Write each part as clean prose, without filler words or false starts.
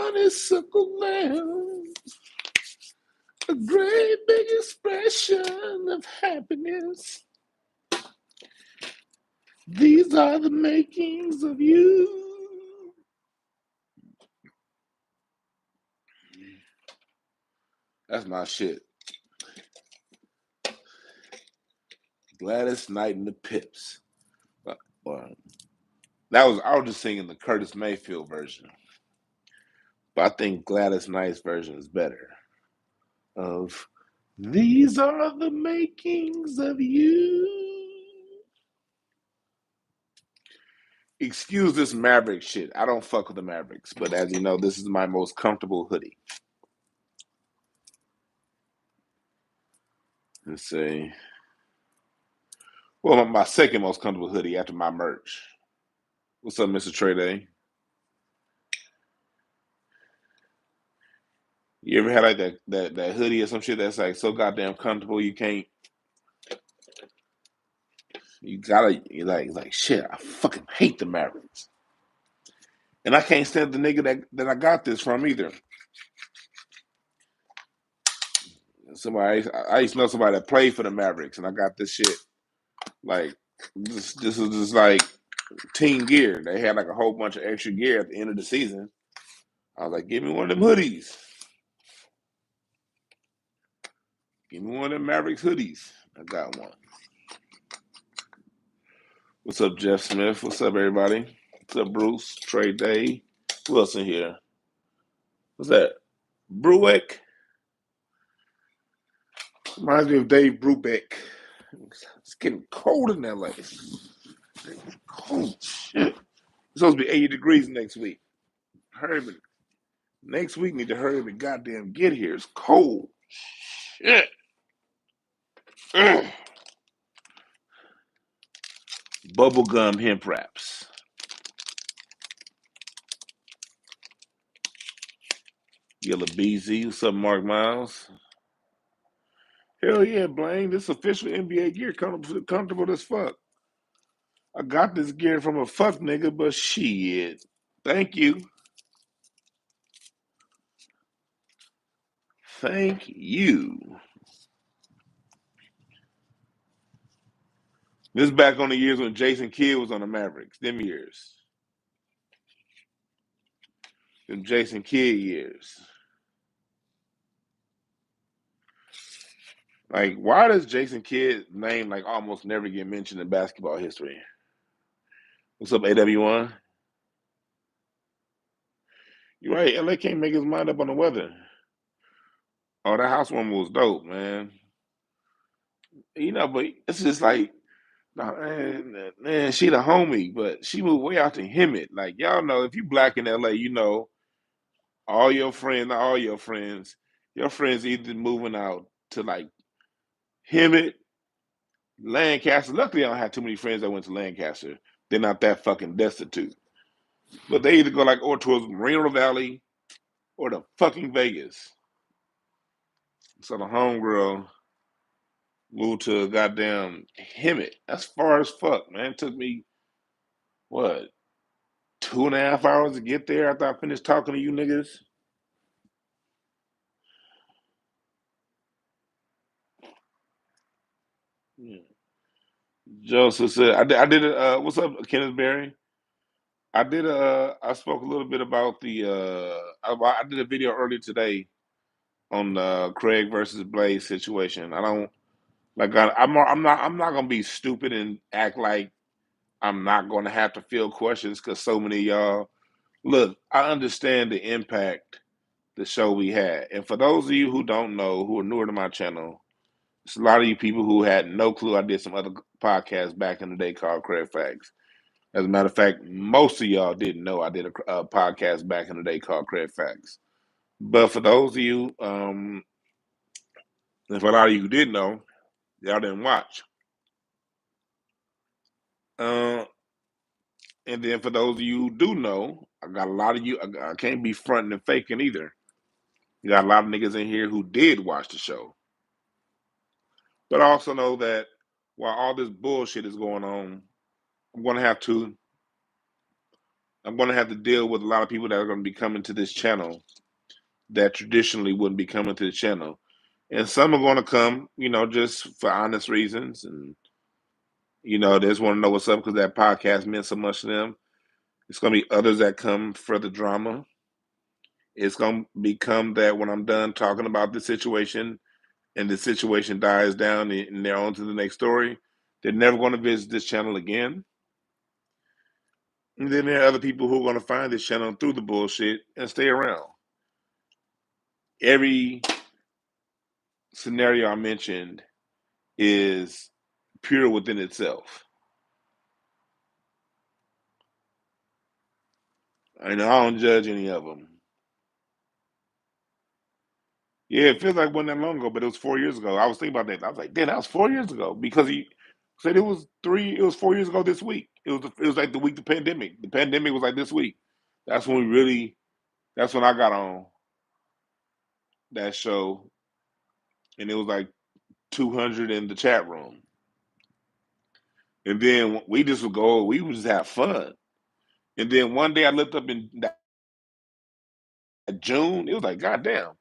honeysuckle lamb, a great big expression of happiness. These are the makings of you. That's my shit. Gladys Knight and the Pips. I was just singing the Curtis Mayfield version. But I think Gladys Knight's version is better. Of these are the makings of you. Excuse this Maverick shit. I don't fuck with the Mavericks, but as you know, this is my most comfortable hoodie. Let's see. Well, my second most comfortable hoodie after my merch. What's up, Mr. Trey Day? You ever had like that hoodie or some shit that's like so goddamn comfortable you like shit, I fucking hate the Mavericks. And I can't stand the nigga that I got this from either. I used to know somebody that played for the Mavericks, and I got this shit. Like this is just like team gear. They had like a whole bunch of extra gear at the end of the season. I was like, give me one of them hoodies. Give me one of them Mavericks hoodies. I got one. What's up, Jeff Smith? What's up, everybody? What's up, Bruce? Trey Day. Who else in here? What's that? Brubeck. Reminds me of Dave Brubeck. It's getting cold in LA. Cold shit. It's supposed to be 80 degrees next week. Hurry, but next week need to hurry up and goddamn get here. It's cold. Shit. Ugh. Bubblegum hemp wraps. Yellow BZ. What's up, Mark Miles? Hell yeah, Blaine. This official NBA gear comfortable as fuck. I got this gear from a fuck nigga, but shit. Thank you. Thank you. This is back on the years when Jason Kidd was on the Mavericks. Them years. Them Jason Kidd years. Like, why does Jason Kidd's name like almost never get mentioned in basketball history? What's up, AW1? You're right. LA can't make his mind up on the weather. Oh, that housewarming was dope, man. But it's just like, nah, man, she the homie, but she moved way out to Hemet. Like, y'all know, if you black in LA, all your friends, not all your friends either moving out to like Hemet, Lancaster. Luckily, I don't have too many friends that went to Lancaster. They're not that fucking destitute. But they either go like or towards Moreno Valley or the fucking Vegas. So the homegirl moved to goddamn Hemet. That's far as fuck, man. It took me what 2.5 hours to get there after I finished talking to you niggas. Yeah. Joseph said, I did it. What's up, Kenneth Berry? I spoke a little bit about I did a video earlier today on the Craig versus Blaze situation. I don't like, I'm not gonna be stupid and act like I'm not gonna have to field questions because so many of y'all, look, I understand the impact the show we had. And for those of you who don't know, who are newer to my channel, it's a lot of you people who had no clue I did some other podcasts back in the day called Craig Facts. As a matter of fact, most of y'all didn't know I did a podcast back in the day called Craig Facts. But for those of you, and for a lot of you who did know, y'all didn't watch. Uh, and then for those of you who do know, I got a lot of you, I can't be fronting and faking either. You got a lot of niggas in here who did watch the show. But I also know that while all this bullshit is going on, I'm going to have to I'm going to have to deal with a lot of people that are going to be coming to this channel that traditionally wouldn't be coming to the channel. And some are going to come, just for honest reasons. And, they just want to know what's up because that podcast meant so much to them. It's going to be others that come for the drama. It's going to become that when I'm done talking about the situation and the situation dies down and they're on to the next story, they're never going to visit this channel again. And then there are other people who are going to find this channel through the bullshit and stay around. Every scenario I mentioned is pure within itself. I don't judge any of them. Yeah, it feels like it wasn't that long ago, but it was 4 years ago. I was thinking about that. I was like, damn, that was 4 years ago because he said it was 4 years ago this week. It was like the week the pandemic. The pandemic was like this week. That's when that's when I got on that show, and it was like 200 in the chat room. And then we would just have fun. And then one day I looked up in June, it was like, God damn,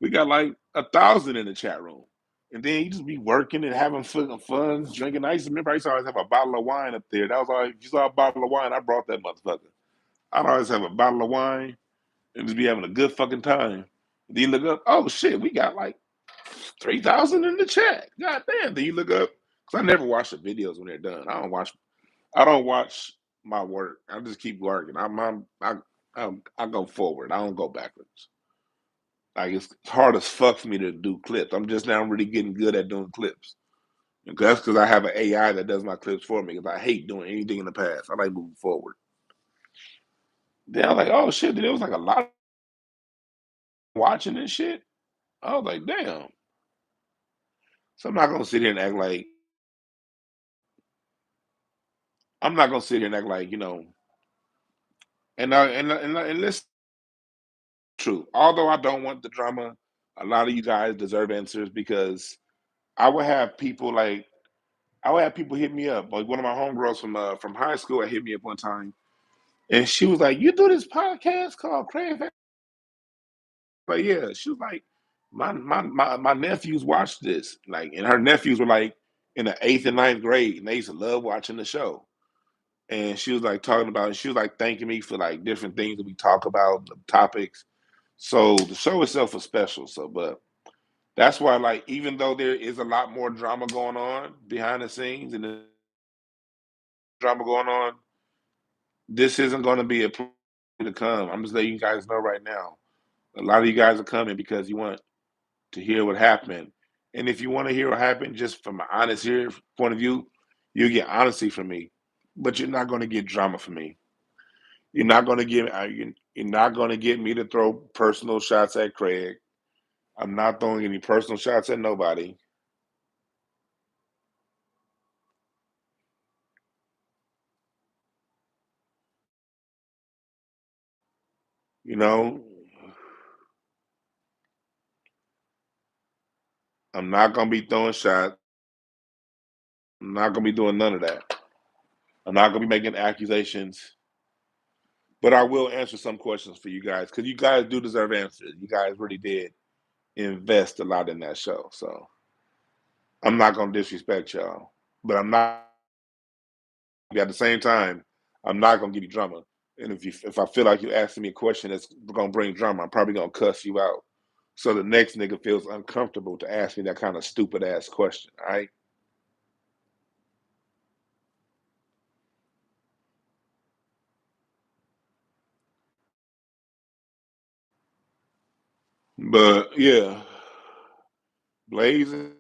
we got like 1,000 in the chat room. And then you just be working and having fun, drinking. I used to remember I used to always have a bottle of wine up there. That was all, if you saw a bottle of wine, I brought that motherfucker. I'd always have a bottle of wine and just be having a good fucking time. Then you look up, oh shit, we got like 3,000 in the chat. God damn. Then you look up, because I never watch the videos when they're done. I don't watch my work. I just keep working. I go forward. I don't go backwards. Like it's hard as fuck for me to do clips. I'm just now really getting good at doing clips. And that's because I have an AI that does my clips for me. Because I hate doing anything in the past. I like moving forward. Then I was like, oh shit, there was like a lot of watching this shit. I was like, damn. So I'm not gonna sit here and act like and listen. True. Although I don't want the drama, a lot of you guys deserve answers because I would have people like I would have people hit me up. Like one of my homegirls from high school had hit me up one time, and she was like, "You do this podcast called Crave?" But yeah, she was like, "My nephews watch this." Like, and her nephews were like in the eighth and ninth grade, and they used to love watching the show. And she was like talking about, she was like thanking me for like different things that we talk about, the topics. So the show itself was special. So, but that's why, like, even though there is a lot more drama going on behind the scenes and the drama going on, this isn't going to be a place to come. I'm just letting you guys know right now. A lot of you guys are coming because you want to hear what happened. And if you want to hear what happened, just from an honest here point of view, you get honesty from me, but you're not going to get drama from me. You're not going to get me to throw personal shots at Craig. I'm not throwing any personal shots at nobody. You know, I'm not gonna be throwing shots. I'm not gonna be doing none of that. I'm not gonna be making accusations. But I will answer some questions for you guys because you guys do deserve answers. You guys really did invest a lot in that show. So I'm not gonna disrespect y'all. But I'm not at the same time, I'm not gonna give you drama. And if I feel like you're asking me a question that's gonna bring drama, I'm probably gonna cuss you out. So the next nigga feels uncomfortable to ask me that kind of stupid ass question. All right. But yeah, blazing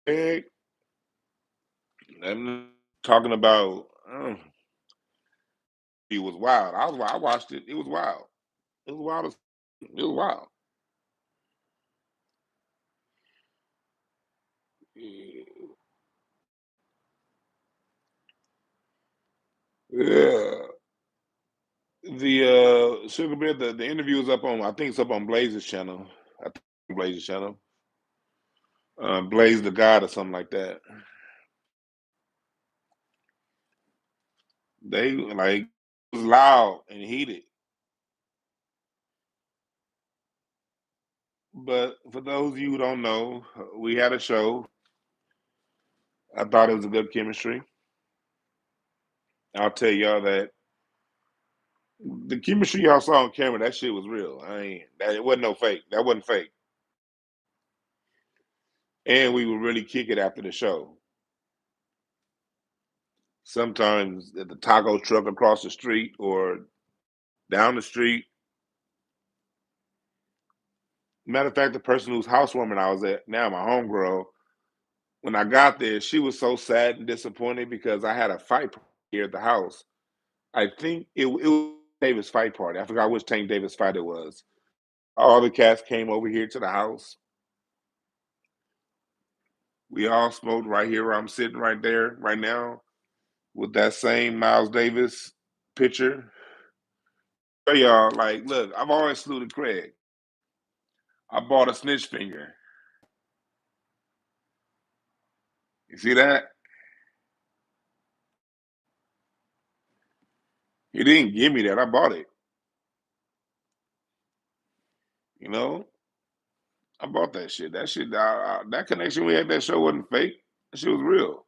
egg. I'm talking about. It was wild. I watched it. It was wild. It was wild. It was wild. Yeah. The Sugar Bear. The interview is up on. I think it's up on Blaze's channel. I think Blaze's channel. Blaze the God or something like that. They like It was loud and heated. But for those of you who don't know, we had a show. I thought it was a good chemistry. I'll tell y'all that the chemistry y'all saw on camera, that shit was real. It wasn't no fake. That wasn't fake. And we would really kick it after the show. Sometimes at the taco truck across the street or down the street. Matter of fact, the person whose housewarming I was at, now my homegirl, when I got there, she was so sad and disappointed because I had a fight here at the house. I think it was David's fight party. I forgot which Tank Davis fight it was. All the cats came over here to the house. We all smoked right here where I'm sitting right there, right now, with that same Miles Davis picture. So y'all, like, look, I've always saluted Craig. I bought a snitch finger. You see that? He didn't give me that. I bought it. You know, I bought that shit. That shit, that connection we had that show wasn't fake. That shit was real.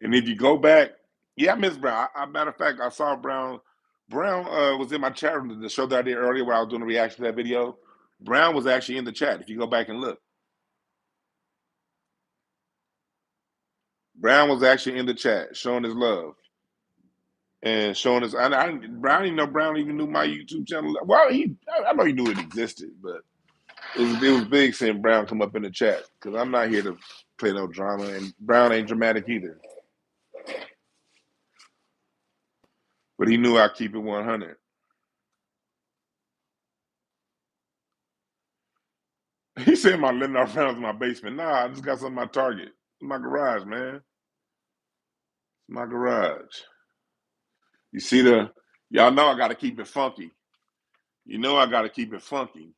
And if you go back, yeah, I miss Brown. Matter of fact, I saw Brown. Brown was in my chat room, the show that I did earlier where I was doing a reaction to that video. Brown was actually in the chat. If you go back and look, Brown was actually in the chat, showing his love and showing his. Brown didn't know Brown even knew my YouTube channel. Well, I know he knew it existed, but it was big seeing Brown come up in the chat because I'm not here to play no drama, and Brown ain't dramatic either. But he knew I'd keep it 100. He said my letting off rounds in my basement. Nah, I just got something in my Target. It's my garage, man. It's my garage. You see y'all know I gotta keep it funky. You know I gotta keep it funky.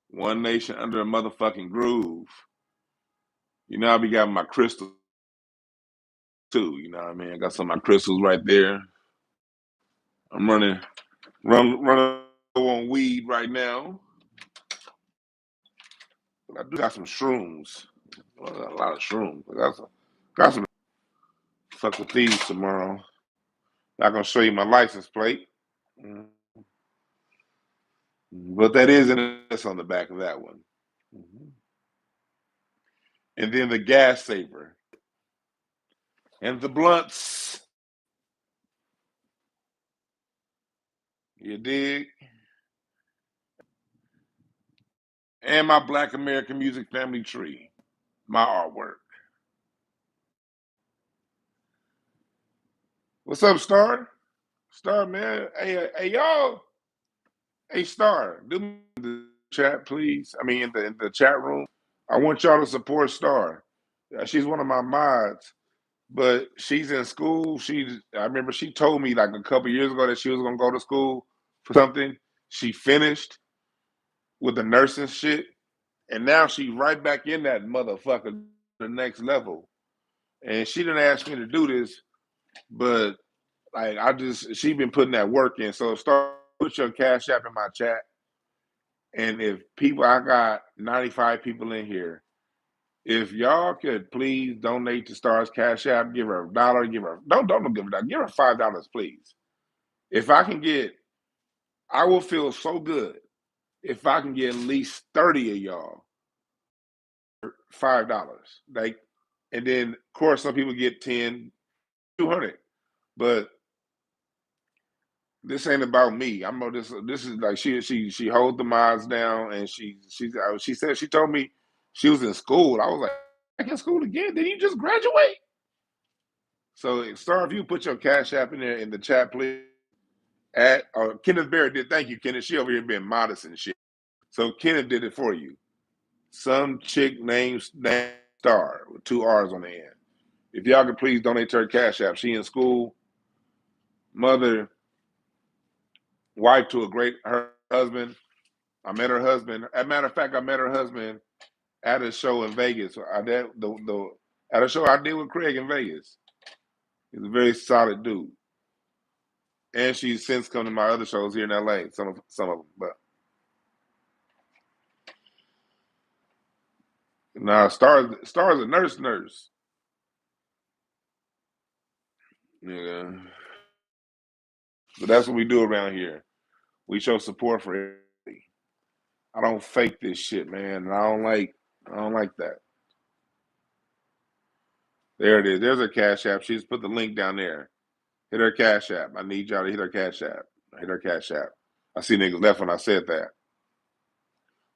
One nation under a motherfucking groove. You know I be got my crystals too, you know what I mean? I got some of my crystals right there. I'm running on weed right now. But I do got some shrooms. Well, a lot of shrooms. I got some fuck with these tomorrow. Not gonna show you my license plate. Mm. But that is on the back of that one. Mhm. And then the gas saver and the blunts. You dig? And my Black American Music Family Tree, my artwork. What's up, Star? Star, man. Hey, y'all. Hey, Star, do me in the chat, please. I mean, in the chat room. I want y'all to support Star. She's one of my mods, but she's in school. I remember she told me like a couple years ago that she was gonna go to school for something. She finished with the nursing shit, and now she's right back in that motherfucker the next level. And she didn't ask me to do this, but like she been putting that work in. So start put your cash app in my chat. And if people, I got 95 people in here. If y'all could please donate to Star's Cash App, give her $1, don't give her that, give her $5, please. If I can get, I will feel so good if I can get at least 30 of y'all $5. Like, and then of course some people get 10, 200. But this ain't about me. I'm on this. This is like she holds the mods down, and she said she told me she was in school. I was like, back in school again? Did you just graduate? So, Star, if you put your cash app in there in the chat, please. Kenneth Barrett did. Thank you, Kenneth. She over here being modest and shit. So Kenneth did it for you. Some chick named Star with 2 R's on the end. If y'all could please donate to her cash app. She in school, mother, wife to her husband. I met her husband. As a matter of fact, I met her husband at a show in Vegas. I did at a show I did with Craig in Vegas. He's a very solid dude. And she's since come to my other shows here in LA. Some of them, but now Star's a nurse. Yeah, but that's what we do around here. We show support for everybody. I don't fake this shit, man. And I don't like that. There it is. There's her Cash App. She's put the link down there. Hit her Cash App. I need y'all to hit her Cash App. Hit her Cash App. I see niggas left when I said that.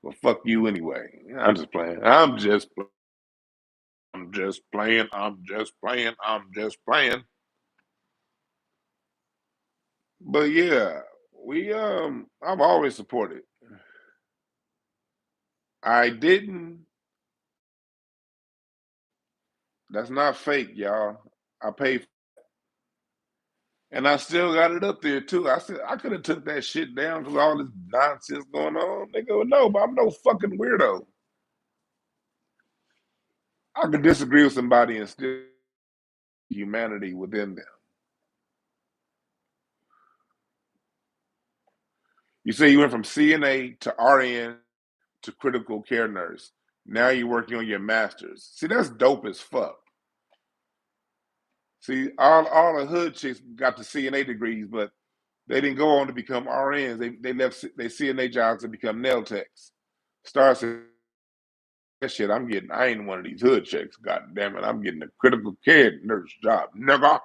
Well, fuck you anyway. I'm just playing. I'm just playing. I'm just playing. I'm just playing. I'm just playing. But yeah, I've always supported. I didn't. That's not fake, y'all. I paid, and I still got it up there too. I said I could have took that shit down because all this nonsense going on. They go, no, but I'm no fucking weirdo. I could disagree with somebody and still humanity within them. You say you went from CNA to RN to critical care nurse. Now you're working on your master's. See, that's dope as fuck. See, all the hood chicks got the CNA degrees, but they didn't go on to become RNs. They left their CNA jobs to become nail techs. Star said, that shit, I ain't one of these hood chicks. God damn it, I'm getting a critical care nurse job, nigga.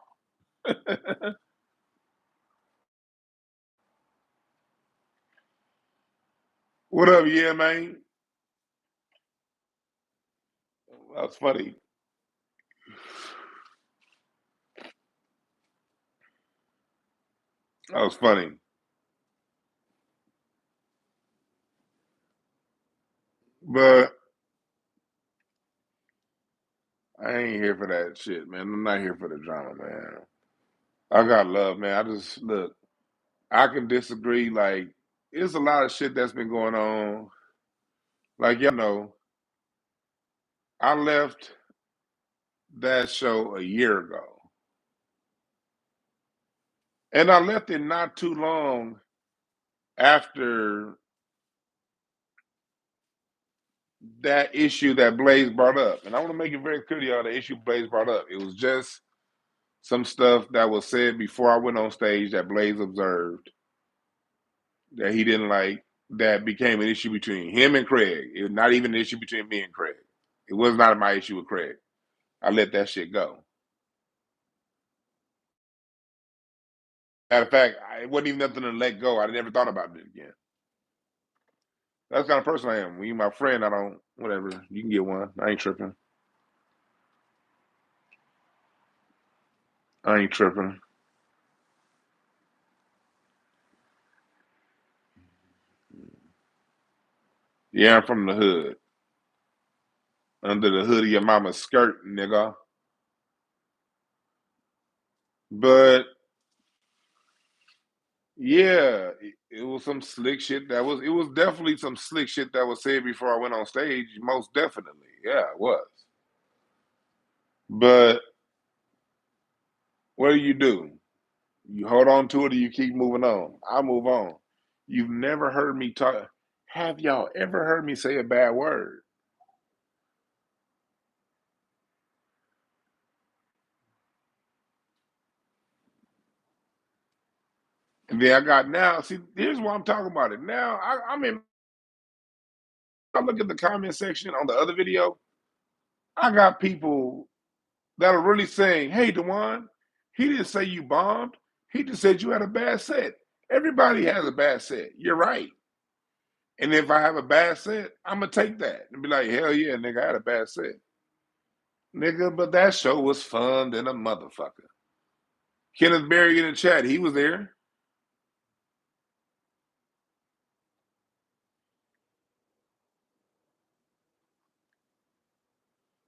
What up, yeah, man? That's funny. That was funny. But I ain't here for that shit, man. I'm not here for the drama, man. I got love, man. I just look. I can disagree. Like, it's a lot of shit that's been going on. Like, y'all know, I left that show a year ago, and I left it not too long after that issue that Blaze brought up. And I want to make it very clear to y'all the issue Blaze brought up. It was just some stuff that was said before I went on stage that Blaze observed that he didn't like, that became an issue between him and Craig. It was not even an issue between me and Craig. It was not my issue with Craig. I let that shit go. Matter of fact, it wasn't even nothing to let go. I never thought about it again. That's the kind of person I am. When you my friend, I don't, whatever. You can get one. I ain't tripping. I ain't tripping. Yeah, I'm from the hood. Under the hood of your mama's skirt, nigga. But yeah, it was some slick shit it was definitely some slick shit that was said before I went on stage. Most definitely. Yeah, it was. But what do? You hold on to it or you keep moving on. I move on. You've never heard me talk. Have y'all ever heard me say a bad word? And then I got now, see, here's why I'm talking about it. Now I look at the comment section on the other video. I got people that are really saying, hey, Dwan, he didn't say you bombed. He just said you had a bad set. Everybody has a bad set. You're right. And if I have a bad set, I'm going to take that and be like, hell yeah, nigga, I had a bad set. Nigga, but that show was fun than a motherfucker. Kenneth Berry in the chat, he was there.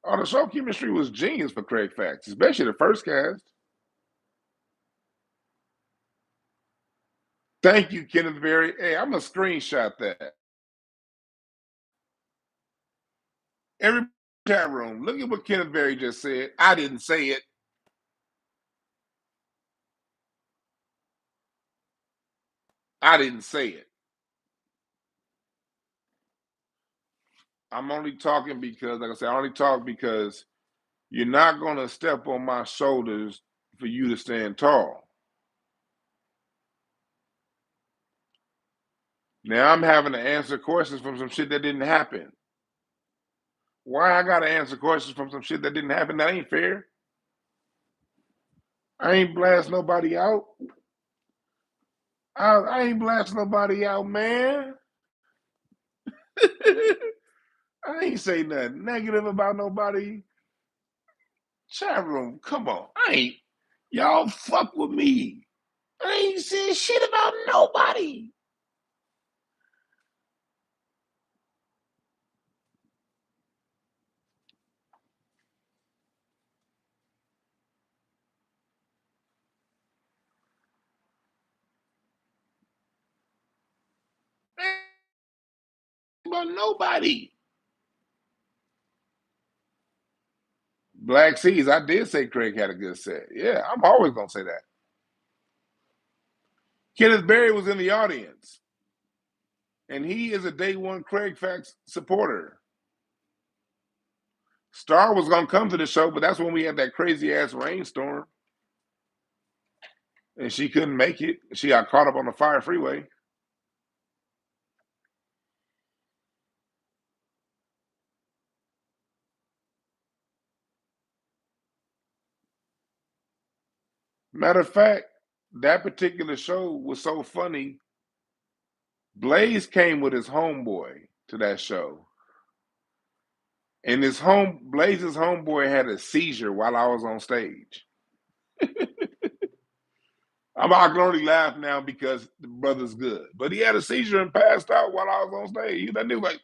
Oh, the show chemistry was genius for Craig Facts, especially the first cast. Thank you, Kenneth Berry. Hey, I'm going to screenshot that. Every chat room, look at what Kenneth Berry just said. I didn't say it. I didn't say it. I'm only talking because, like I said, I only talk because you're not going to step on my shoulders for you to stand tall. Now I'm having to answer questions from some shit that didn't happen. Why I got to answer questions from some shit that didn't happen? That ain't fair. I ain't blast nobody out. I ain't blast nobody out, man. I ain't say nothing negative about nobody. Chat room, come on. I ain't. Y'all fuck with me. I ain't saying shit about nobody. About nobody. Black Seas, I did say Craig had a good set. Yeah, I'm always gonna say that. Kenneth Berry was in the audience, and he is a day one Craig Facts supporter. Star was gonna come to the show, but that's when we had that crazy ass rainstorm, and she couldn't make it. She got caught up on the fire freeway. Matter of fact, that particular show was so funny. Blaze came with his homeboy to that show. And Blaze's homeboy had a seizure while I was on stage. I can only laugh now because the brother's good. But he had a seizure and passed out while I was on stage. That nigga like,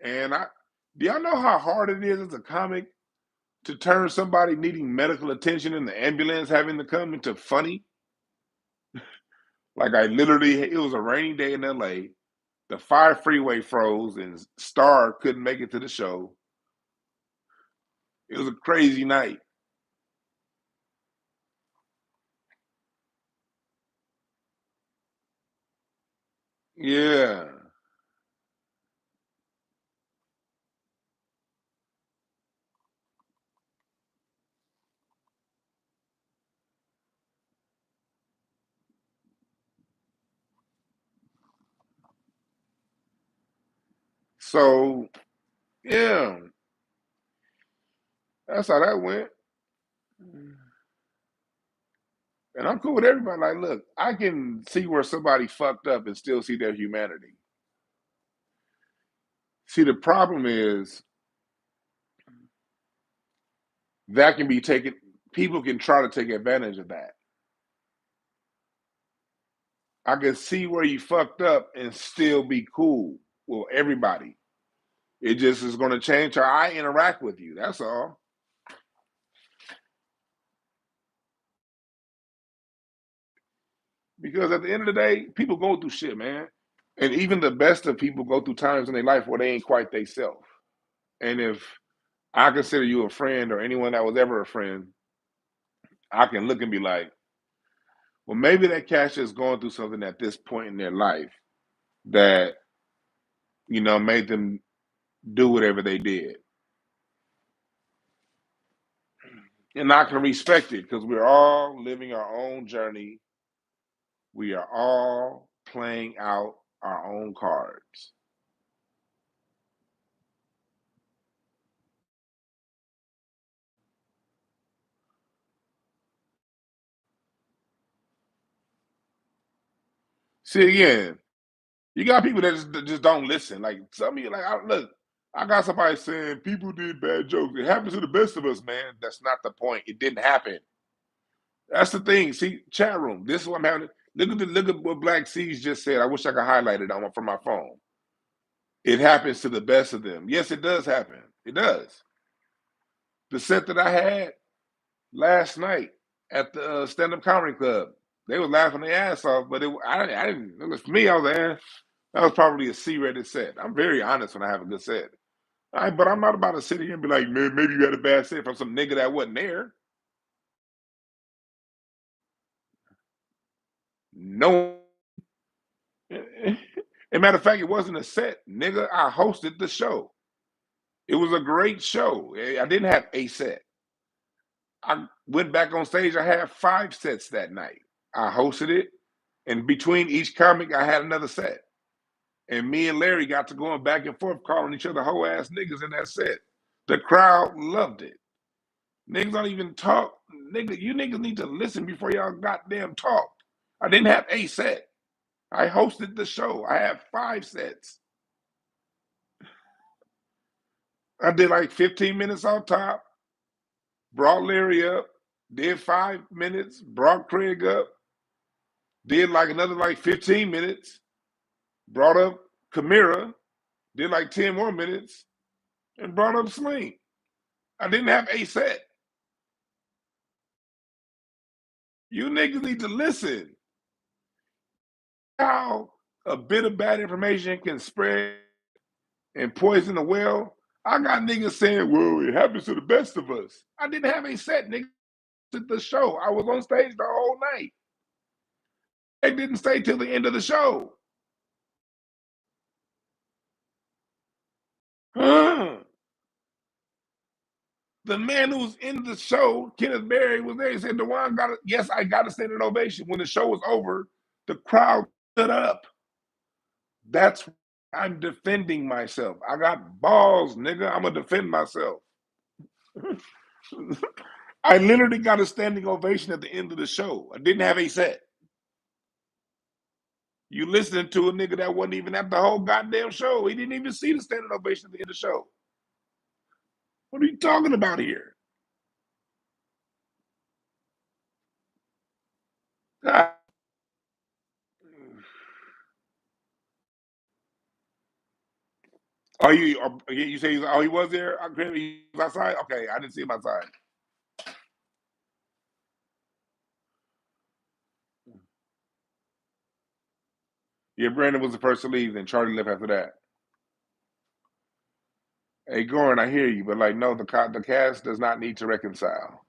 and do y'all know how hard it is as a comic to turn somebody needing medical attention in the ambulance having to come into funny? Like it was a rainy day in LA. The fire freeway froze and Star couldn't make it to the show. It was a crazy night. Yeah. So, yeah, that's how that went. And I'm cool with everybody. Like, look, I can see where somebody fucked up and still see their humanity. See, the problem is that can be taken, people can try to take advantage of that. I can see where you fucked up and still be cool with everybody. It just is going to change how I interact with you. That's all. Because at the end of the day, people go through shit, man. And even the best of people go through times in their life where they ain't quite they self. And if I consider you a friend or anyone that was ever a friend, I can look and be like, well, maybe that cat is going through something at this point in their life that, made them do whatever they did. And I can respect it because we're all living our own journey. We are all playing out our own cards. See, again, you got people that just don't listen. Like some of you, look, I got somebody saying people did bad jokes. It happens to the best of us, man. That's not the point. It didn't happen. That's the thing. See, chat room. This is what I'm having. Look at what Black Seas just said. I wish I could highlight it on from my phone. It happens to the best of them. Yes, it does happen. It does. The set that I had last night at the stand-up comedy club, they were laughing their ass off, but I didn't. It was for me. I was like, that was probably a C-rated set. I'm very honest when I have a good set. But I'm not about to sit here and be like, man, maybe you had a bad set from some nigga that wasn't there. No. And matter of fact, it wasn't a set, nigga. I hosted the show. It was a great show. I didn't have a set. I went back on stage. I had 5 sets that night. I hosted it, and between each comic, I had another set. And me and Larry got to going back and forth, calling each other hoe ass niggas in that set. The crowd loved it. Niggas don't even talk. Nigga, you niggas need to listen before y'all goddamn talk. I didn't have a set. I hosted the show. I had 5 sets. I did like 15 minutes on top, brought Larry up, did 5 minutes, brought Craig up, did like another like 15 minutes, brought up Kamira, did like 10 more minutes, and brought up Sling. I didn't have a set. You niggas need to listen. How a bit of bad information can spread and poison the well. I got niggas saying, well, it happens to the best of us. I didn't have a set, nigga. The show. I was on stage the whole night. They didn't stay till the end of the show. Huh. The man who was in the show, Kenneth Berry, was there. He said, Dwan got it. Yes, I got to stand an ovation. When the show was over, the crowd stood up. That's I'm defending myself. I got balls, nigga. I'm gonna defend myself. I literally got a standing ovation at the end of the show. I didn't have a set. You listening to a nigga that wasn't even at the whole goddamn show. He didn't even see the standing ovation at the end of the show. What are you talking about here? God. Oh, you say he was there? He was outside? Okay, I didn't see him outside. Yeah, Brandon was the first to leave, then Charlie left after that. Hey, Goran, I hear you, but like, no, the cast does not need to reconcile.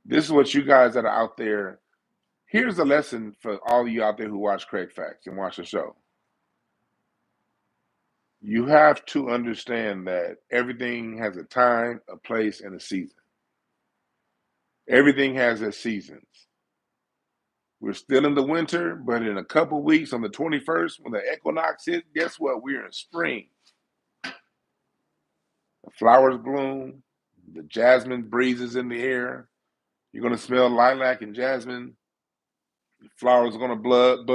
This is what you guys that are out there. Here's a lesson for all of you out there who watch Craig Facts and watch the show. You have to understand that everything has a time, a place, and a season. Everything has its seasons. We're still in the winter, but in a couple weeks, on the 21st, when the equinox hits, guess what? We're in spring. The flowers bloom, the jasmine breezes in the air. You're going to smell lilac and jasmine. The flowers are going to bud.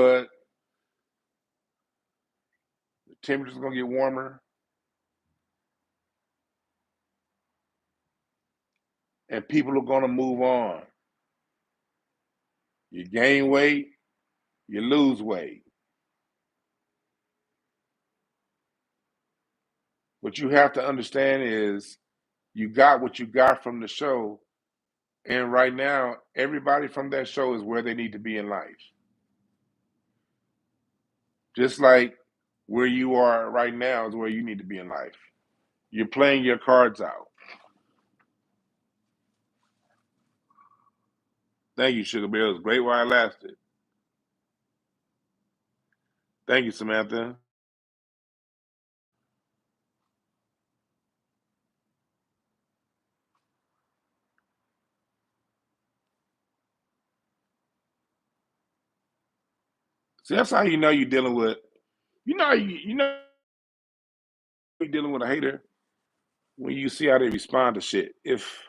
The temperature's going to get warmer. And people are going to move on. You gain weight, you lose weight. What you have to understand is you got what you got from the show. And right now, everybody from that show is where they need to be in life. Just like where you are right now is where you need to be in life. You're playing your cards out. Thank you, Sugar Bear. It was great while I lasted. Thank you, Samantha. See, that's how you know you're dealing with. You know you're dealing with a hater when you see how they respond to shit. If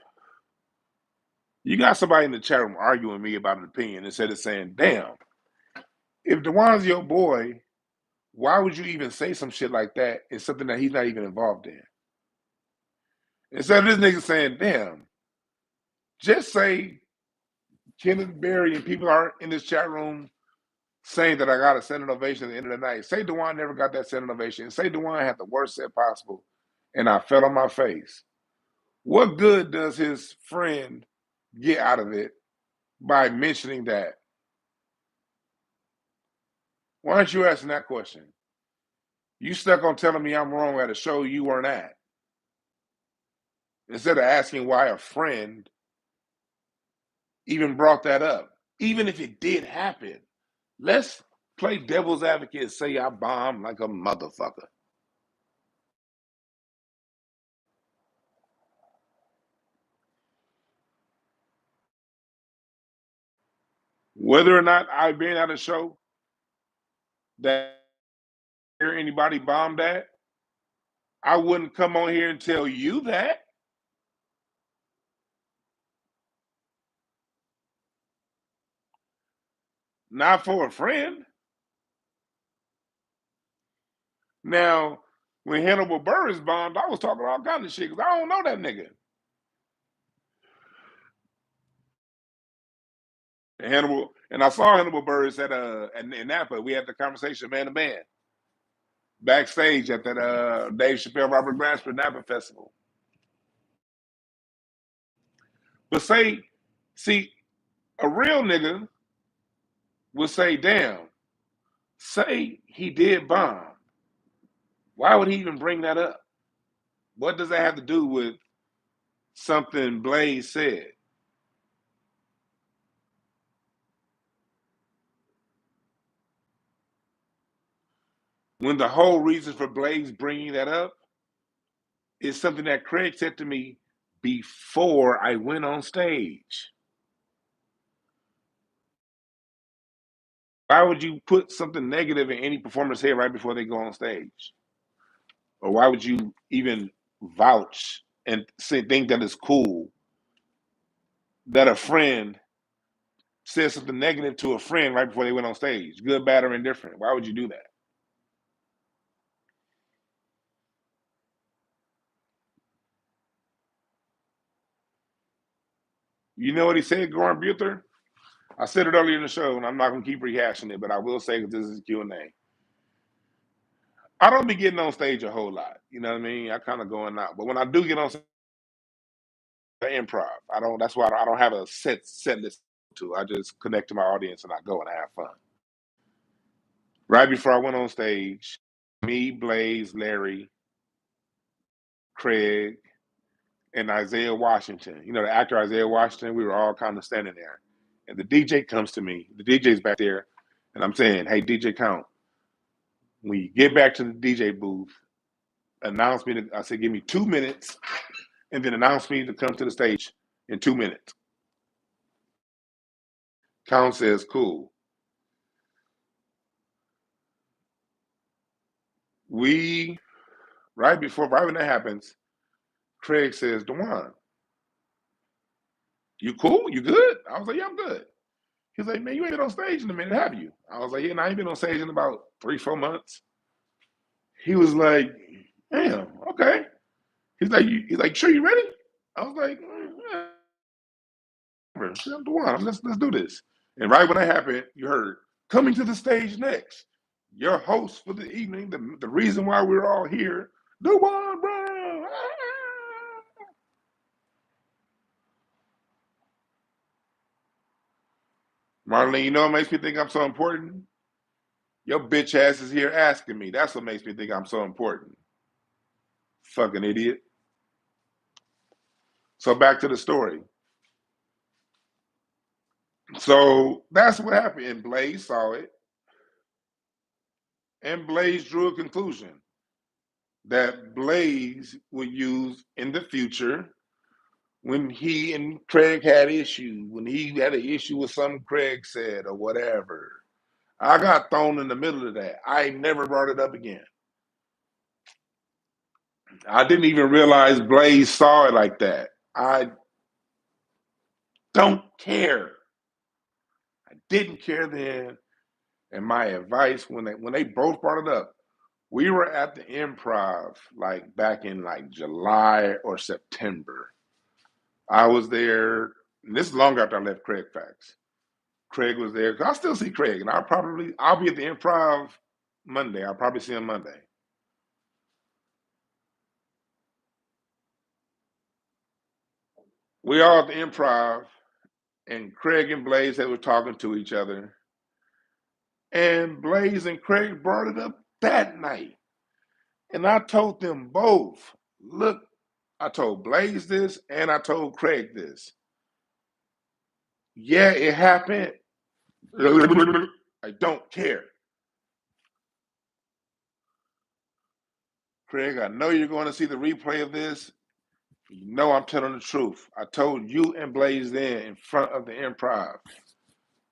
you got somebody in the chat room arguing with me about an opinion instead of saying, "Damn, if Dewan's your boy, why would you even say some shit like that in something that he's not even involved in?" Instead of this nigga saying, "Damn," just say Kenneth Berry and people are in this chat room saying that I got a standing ovation at the end of the night. Say Dwan never got that standing ovation. Say Dwan had the worst set possible, and I fell on my face. What good does his friend get out of it by mentioning that? Why aren't you asking that question? You stuck on telling me I'm wrong at a show you weren't at. instead of asking why a friend even brought that up. Even if it did happen, let's play devil's advocate and say I bombed like a motherfucker. Whether or not I've been at a show that anybody bombed at, I wouldn't come on here and tell you that. Not for a friend. Now, when Hannibal Burris bombed, I was talking all kinds of shit because I don't know that nigga. And I saw Hannibal Burris in Napa. We had the conversation man to man backstage at that Dave Chappelle Robert Glasper Napa Festival. But see, a real nigga would say, damn, say he did bomb. Why would he even bring that up? What does that have to do with something Blaze said? When the whole reason for Blaze bringing that up is something that Craig said to me before I went on stage. Why would you put something negative in any performer's head right before they go on stage? Or why would you even vouch and think that it's cool that a friend said something negative to a friend right before they went on stage, good, bad, or indifferent? Why would you do that? You know what he said, Goran Buther? I said it earlier in the show, and I'm not going to keep rehashing it, but I will say because this is Q&A. I don't be getting on stage a whole lot. You know what I mean? I kind of going out. But when I do get on stage, improv. I don't. That's why I don't have a set list to. I just connect to my audience and I go and I have fun. Right before I went on stage, me, Blaze, Larry, Craig, and Isaiah Washington. You know the actor Isaiah Washington. We were all kind of standing there, and the DJ comes to me. The DJ's back there, and I'm saying, "Hey, DJ, Count. When you get back to the DJ booth, announce me." I said, "Give me 2 minutes, and then announce me to come to the stage in 2 minutes." Count says, "Cool." We right when that happens, Craig says, "Dwan, you cool? You good?" I was like, "Yeah, I'm good." He's like, "Man, you ain't been on stage in a minute, have you?" I was like, "Yeah, no, I ain't been on stage in about 3-4 months." He was like, "Damn, okay." He's like, "Sure you ready?" I was like, "Yeah, Dwan, let's do this." And right when that happened, you heard, "Coming to the stage next, your host for the evening, the reason why we're all here, DwannBrown." Marlene, you know what makes me think I'm so important? Your bitch ass is here asking me. That's what makes me think I'm so important. Fucking idiot. So back to the story. So that's what happened. And Blaze saw it. And Blaze drew a conclusion that Blaze would use in the future when he and Craig had issues, when he had an issue with something Craig said or whatever. I got thrown in the middle of that. I never brought it up again. I didn't even realize Blaze saw it like that. I don't care. I didn't care then. And my advice when they both brought it up, we were at the improv like back in like July or September. I was there, and this is long after I left Craig Facts. Craig was there. I still see Craig, and I'll be at the improv Monday. I'll probably see him Monday. We all at the improv, and Craig and Blaze they were talking to each other. And Blaze and Craig brought it up that night. And I told them both, look, I told Blaze this and I told Craig this. Yeah, it happened. I don't care. Craig, I know you're going to see the replay of this. You know I'm telling the truth. I told you and Blaze then in front of the improv.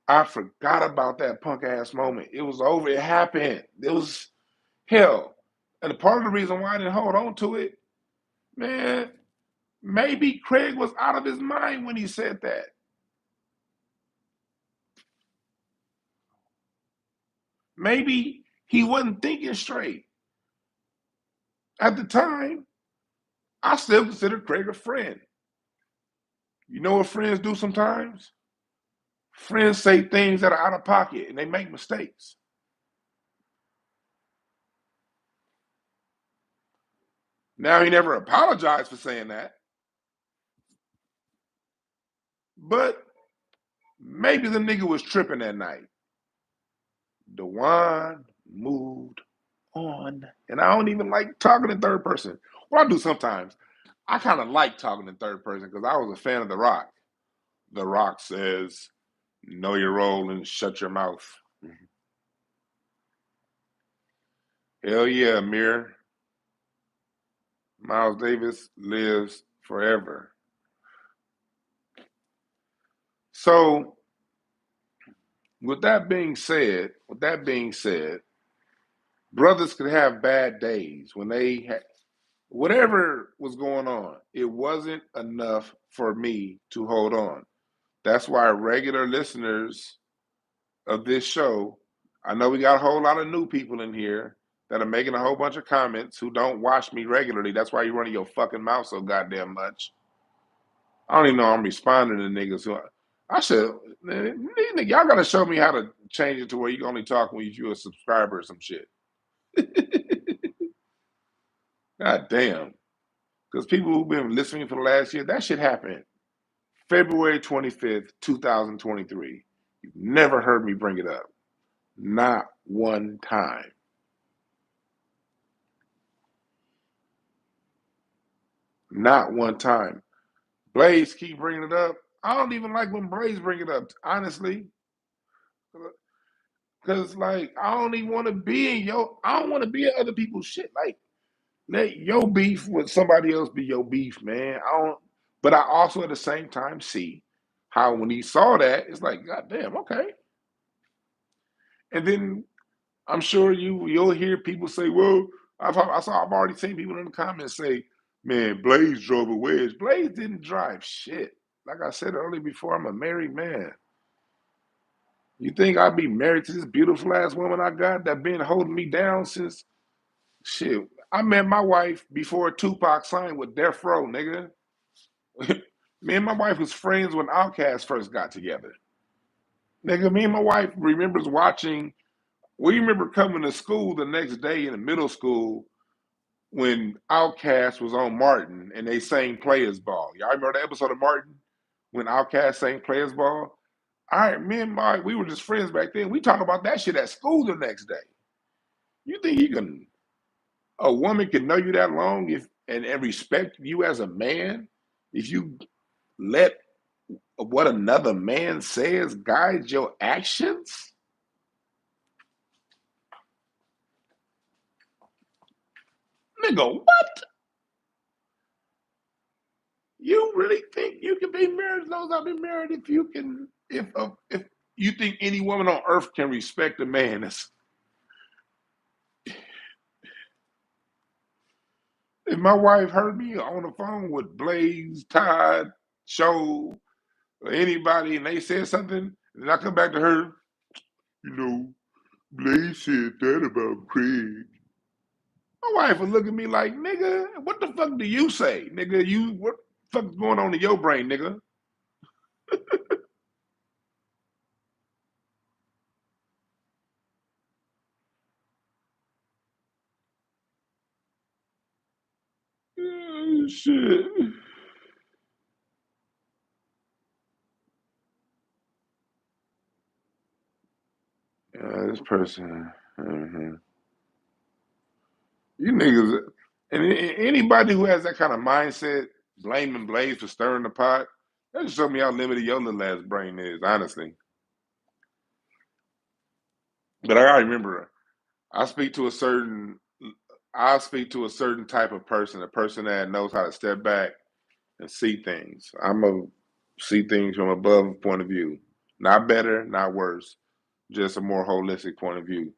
I forgot about that punk ass moment. It was over. It happened. It was hell. And part of the reason why I didn't hold on to it, man, maybe Craig was out of his mind when he said that. Maybe he wasn't thinking straight. At the time, I still considered Craig a friend. You know what friends do sometimes? Friends say things that are out of pocket and they make mistakes. Now, he never apologized for saying that, but maybe the nigga was tripping that night. Dwan moved on. And I don't even like talking in third person. What I do sometimes, I kind of like talking in third person because I was a fan of The Rock. The Rock says, know your role and shut your mouth. Hell yeah, Amir. Miles Davis lives forever. So, with that being said, brothers could have bad days when they had whatever was going on. It wasn't enough for me to hold on. That's why regular listeners of this show, I know we got a whole lot of new people in here that are making a whole bunch of comments who don't watch me regularly. That's why you're running your fucking mouth so goddamn much. I don't even know I'm responding to niggas who I should. Y'all gotta show me how to change it to where you can only talk when you're a subscriber or some shit. God damn. Because people who've been listening for the last year, that shit happened February 25th, 2023. You've never heard me bring it up. Not one time. Not one time. Blaze keep bringing it up. I don't even like when Blaze bring it up, honestly. Because, like, I don't even want to be in I don't want to be in other people's shit. Like, let your beef with somebody else be your beef, man. I don't, but I also at the same time see how when he saw that, it's like, God damn, okay. And then I'm sure you'll hear people say, well, I've already seen people in the comments say, man, Blaze drove a wedge. Blaze didn't drive shit. Like I said earlier before, I'm a married man. You think I'd be married to this beautiful ass woman I got that been holding me down since shit? I met my wife before Tupac signed with Death Row, nigga. Me and my wife was friends when Outkast first got together. Nigga, me and my wife remembers watching. We remember coming to school the next day in the middle school when Outkast was on Martin and they sang Players Ball. Y'all remember the episode of Martin when Outkast sang Players Ball? All right, me and Mike, we were just friends back then. We talk about that shit at school the next day. You think a woman can know you that long if and respect you as a man if you let what another man says guide your actions? Nigga, what? You really think you can be married as long as I've been married if you can if you think any woman on earth can respect a man? If my wife heard me on the phone with Blaze, Todd, Show, or anybody, and they said something, and I come back to her, you know, Blaze said that about Craig. My wife would look at me like, nigga, what the fuck do you say? Nigga, what the fuck is going on in your brain, nigga? Shit. This person. You niggas. And anybody who has that kind of mindset, blaming Blaze for stirring the pot, that just show me how limited your little ass brain is, honestly. But I gotta remember, I speak to a certain, I speak to a certain type of person, a person that knows how to step back and see things. I'm a see things from above point of view, not better, not worse, just a more holistic point of view.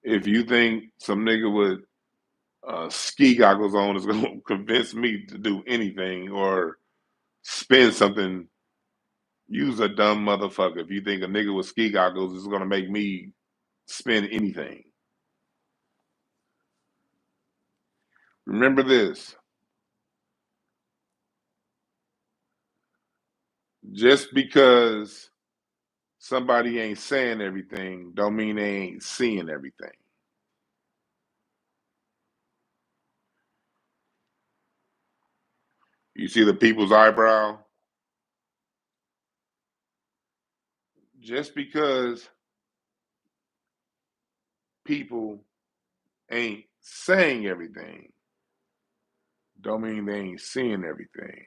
If you think some nigga with ski goggles on is going to convince me to do anything or spend something, use a dumb motherfucker. If you think a nigga with ski goggles is going to make me spend anything, remember this: just because somebody ain't saying everything, don't mean they ain't seeing everything. You see the people's eyebrow? Just because people ain't saying everything, don't mean they ain't seeing everything.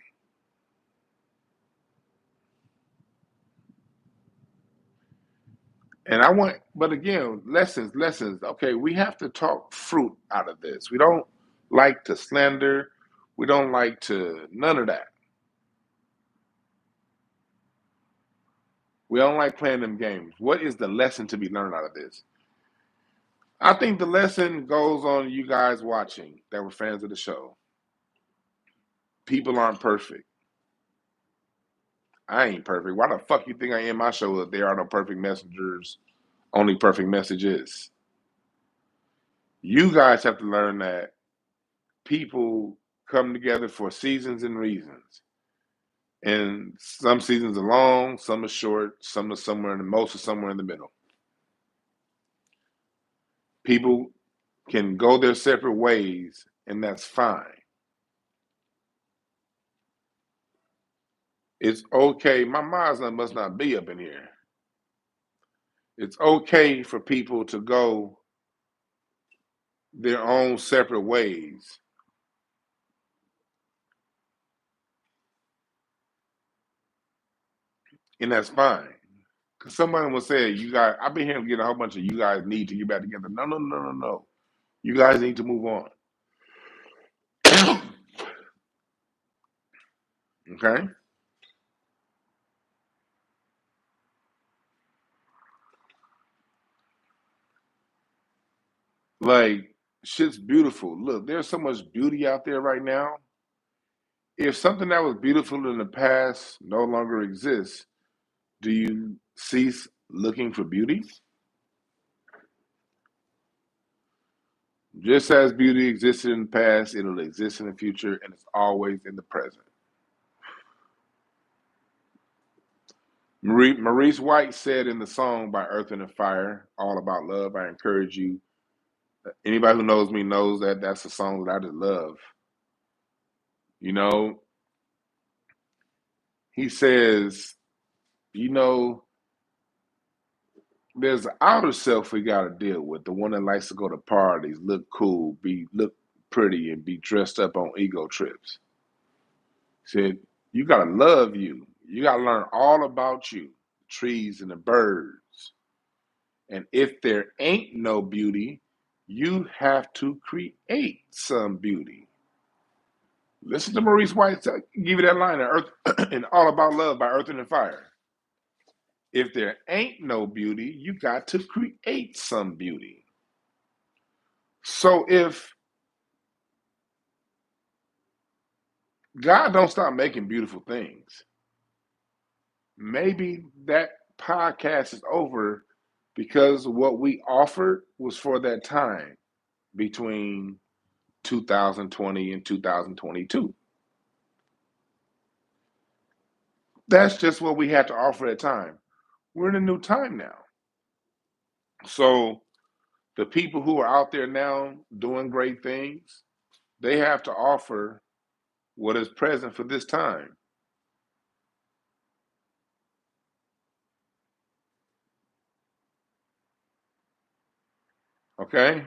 And I want, but again, lessons, lessons. Okay, we have to talk fruit out of this. We don't like to slander. We don't like to, none of that. We don't like playing them games. What is the lesson to be learned out of this? I think the lesson goes on you guys watching that were fans of the show. People aren't perfect. I ain't perfect. Why the fuck you think I end my show that there are no perfect messengers, only perfect messages? You guys have to learn that people come together for seasons and reasons. And some seasons are long, some are short, some are somewhere in the most are somewhere in the middle. People can go their separate ways, and that's fine. It's okay. My mind's must not be up in here. It's okay for people to go their own separate ways, and that's fine. Because somebody will say, "You guys," I've been hearing getting a whole bunch of "you guys need to get back together." No, no, no, no, no. You guys need to move on. Okay, like shit's beautiful. Look, there's so much beauty out there right now. If something that was beautiful in the past no longer exists, do you cease looking for beauty? Just as beauty existed in the past, it'll exist in the future, and it's always in the present. Maurice White said in the song by Earth and Fire, All About Love, I encourage you. Anybody who knows me knows that that's a song that I just love. You know, he says, you know, there's an outer self we got to deal with, the one that likes to go to parties, look cool, be look pretty, and be dressed up on ego trips. Said, you got to love you. You got to learn all about you, the trees and the birds. And if there ain't no beauty, you have to create some beauty. Listen to Maurice White give you that line in Earth and All About Love by Earth and Fire. If there ain't no beauty, you got to create some beauty. So if God don't stop making beautiful things, maybe that podcast is over because what we offered was for that time between 2020 and 2022. That's just what we had to offer at the time. We're in a new time now. So the people who are out there now doing great things, they have to offer what is present for this time. Okay?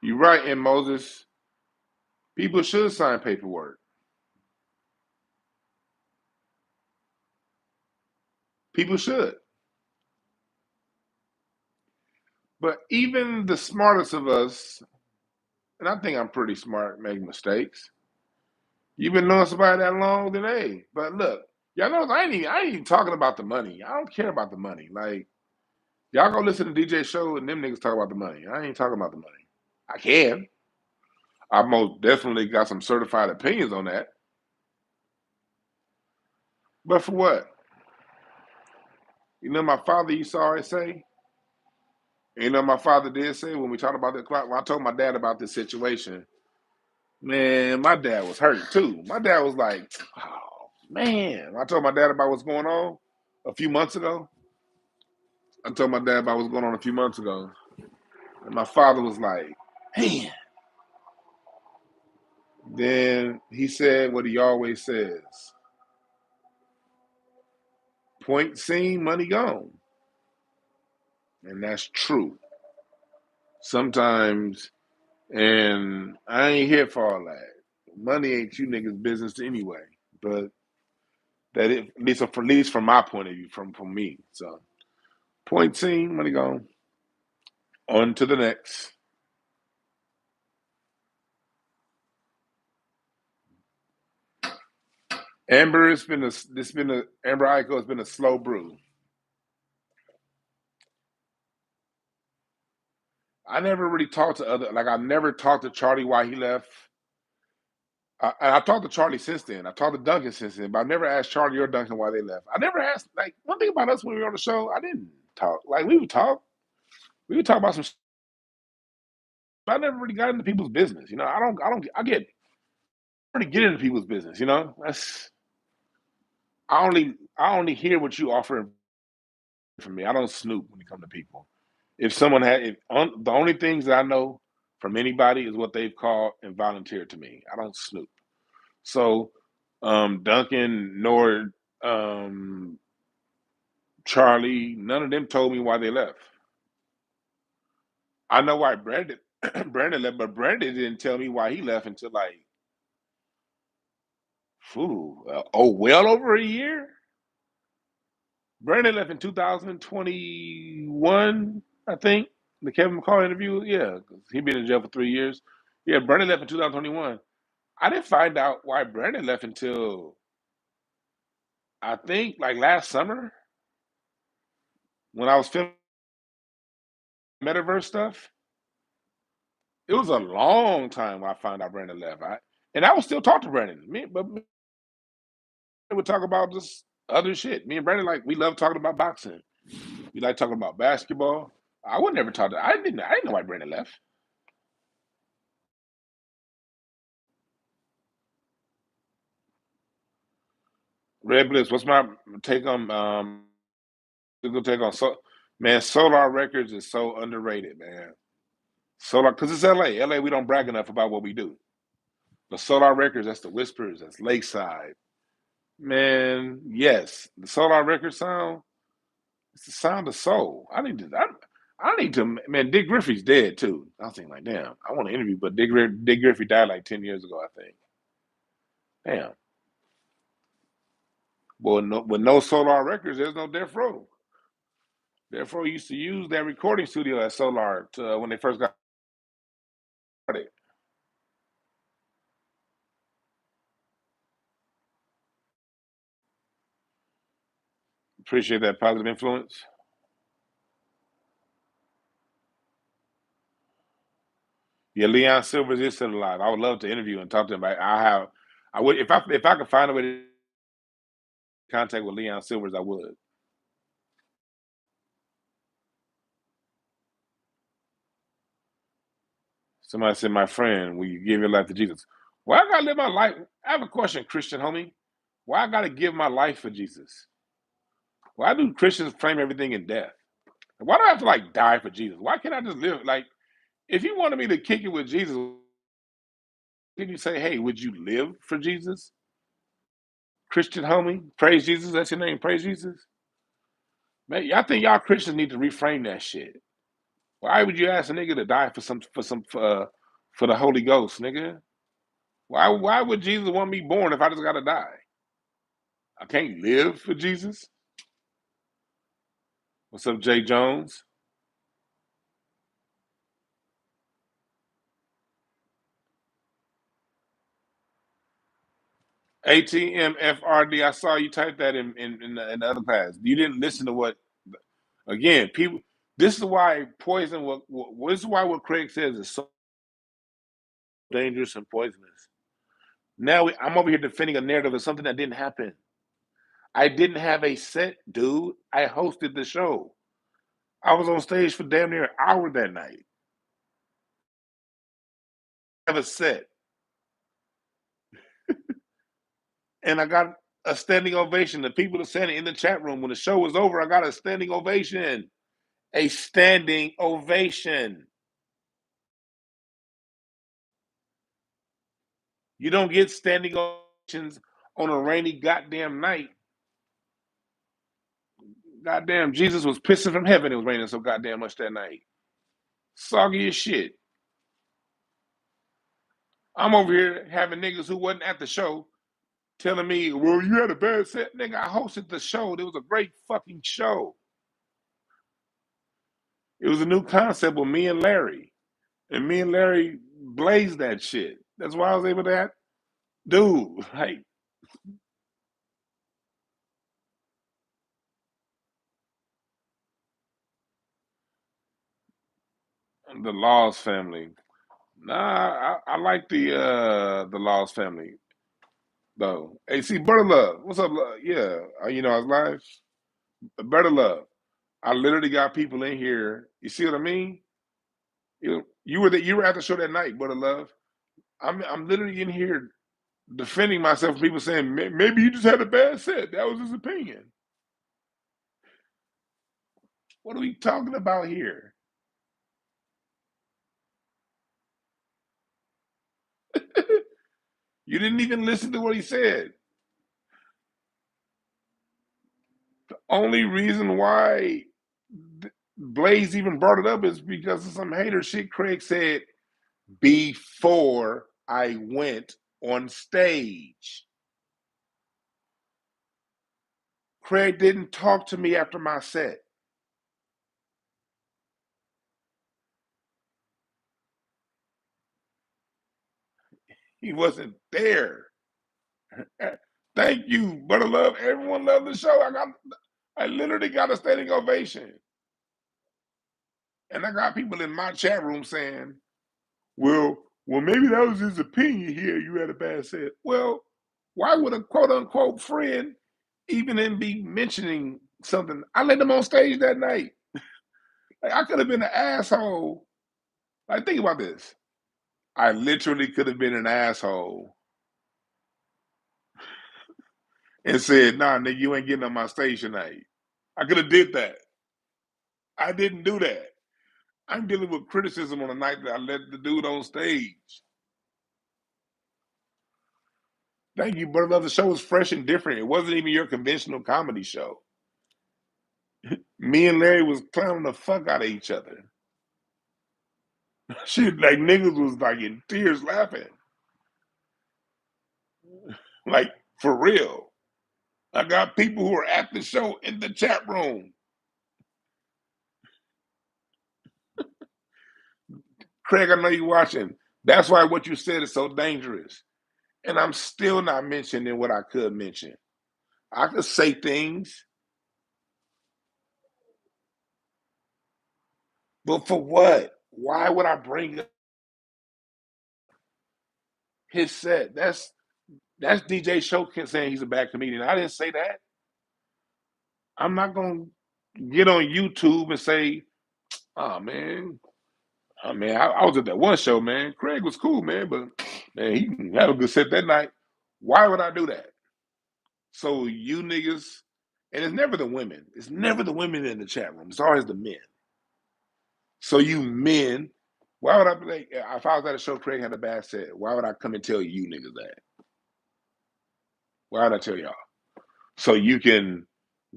You're right, and Moses. People should sign paperwork. People should. But even the smartest of us, and I think I'm pretty smart, make mistakes. You've been knowing somebody that long, then hey. But look, y'all know I ain't even talking about the money. I don't care about the money. Like y'all go listen to DJ show and them niggas talk about the money. I ain't talking about the money. I can. I most definitely got some certified opinions on that. But for what? You know, my father used to always say, you know, my father did say when we talked about the clock, when I told my dad about this situation, man, my dad was hurt too. My dad was like, oh, man. When I told my dad about what's going on a few months ago, I told my dad about what's going on a few months ago. And my father was like, man. Then he said what he always says: point seen, money gone. And that's true. Sometimes, and I ain't here for all that. Money ain't you niggas' business anyway. But that it, at least from my point of view, from me. So point seen, money gone. On to the next. Amber, Amber Ico has been a slow brew. I never really talked to I never talked to Charlie why he left. I talked to Charlie since then. I talked to Duncan since then, but I never asked Charlie or Duncan why they left. I never asked, like, one thing about us when we were on the show, I didn't talk. Like, we would talk. We would talk about some, I never really got into people's business. You know, I get into people's business, you know? I only hear what you offer from me. I don't snoop when it comes to people. If someone had, the only things that I know from anybody is what they've called and volunteered to me. I don't snoop. So, Duncan nor um, Charlie, none of them told me why they left. I know why Brandon Brandon left, but Brandon didn't tell me why he left until like, well over a year. Brandon left in 2021, I think. The Kevin McCall interview, yeah, 'cause he been in jail for 3 years. Yeah, Brandon left in 2021. I didn't find out why Brandon left until I think like last summer when I was filming metaverse stuff. It was a long time when I found out Brandon left. And I would still talk to Brandon. But me would talk about just other shit. Me and Brandon, like, we love talking about boxing. We like talking about basketball. I would never talk to. I didn't know why Brandon left. Red Bliss. What's my take on take on man? Solar Records is so underrated, man. Solar, because it's LA. LA, we don't brag enough about what we do. But Solar Records, that's the Whispers, that's Lakeside. Man, yes, the Solar Records sound. It's the sound of soul. I need to. Man, Dick Griffey's dead too. I was thinking like, damn, I want to interview, but Dick Griffey died like 10 years ago, I think. Damn. Boy, no, with no Solar Records, there's no Death Row. Death Row used to use that recording studio at Solar when they first got started. Appreciate that positive influence. Yeah, Leon Silvers is still alive. I would love to interview and talk to him. I would if I could find a way to contact with Leon Silvers, I would. Somebody said, my friend, will you give your life to Jesus? Why I gotta live my life? I have a question, Christian homie. Why I gotta give my life for Jesus? Why do Christians frame everything in death? Why do I have to like die for Jesus? Why can't I just live? Like, if you wanted me to kick it with Jesus, did you say, hey, would you live for Jesus? Christian homie, praise Jesus. That's your name, praise Jesus. Man, I think y'all Christians need to reframe that shit. Why would you ask a nigga to die for some for some? for the Holy Ghost, nigga. Why would Jesus want me born if I just gotta die? I can't live for Jesus. What's up, Jay Jones? ATMFRD. I saw you type that in the other class. You didn't listen to what. Again, people. This is why poison. This is why what Craig says is so dangerous and poisonous. Now I'm over here defending a narrative of something that didn't happen. I didn't have a set, dude. I hosted the show. I was on stage for damn near an hour that night. I have a set, and I got a standing ovation. The people that standing in the chat room when the show was over, I got a standing ovation. A standing ovation. You don't get standing ovations on a rainy goddamn night. Goddamn, Jesus was pissing from heaven. It was raining so goddamn much that night. Soggy as shit. I'm over here having niggas who wasn't at the show telling me, well, you had a bad set. Nigga, I hosted the show. It was a great fucking show. It was a new concept with me and Larry. And me and Larry blazed that shit. That's why I was able to dude, like, the Laws family. Nah, I like the Laws family though. Hey, see, Brother Love, what's up, love? Yeah, I was live. Brother Love, I literally got people in here. You see what I mean? You were at the show that night, Brother Love. I'm literally in here defending myself from people saying maybe you just had a bad set. That was his opinion. What are we talking about here? You didn't even listen to what he said. The only reason why Blaze even brought it up is because of some hater shit Craig said before I went on stage. Craig didn't talk to me after my set. He wasn't there. Thank you, Brother Love. Everyone loved the show. I literally got a standing ovation. And I got people in my chat room saying, well, maybe that was his opinion here. You had a bad set. Well, why would a quote unquote friend even then be mentioning something? I let them on stage that night. Like, I could have been an asshole. Like, think about this. I literally could have been an asshole and said, nah, nigga, you ain't getting on my stage tonight. I could have did that. I didn't do that. I'm dealing with criticism on the night that I let the dude on stage. Thank you, brother. The show was fresh and different. It wasn't even your conventional comedy show. Me and Larry was clowning the fuck out of each other. Shit, like niggas was like in tears laughing. Like, for real. I got people who are at the show in the chat room. Craig, I know you watching. That's why what you said is so dangerous. And I'm still not mentioning what I could mention. I could say things, but for what? Why would I bring up his set? That's DJ Showkin saying he's a bad comedian. I didn't say that. I'm not gonna get on YouTube and say, "Oh man, I was at that one show, man. Craig was cool, man, but man, he didn't have a good set that night." Why would I do that? So you niggas, and it's never the women. It's never the women in the chat room. It's always the men. So you men, why would I be like, if I was at a show, Craig had a bad set? Why would I come and tell you niggas that? Why would I tell y'all? So you can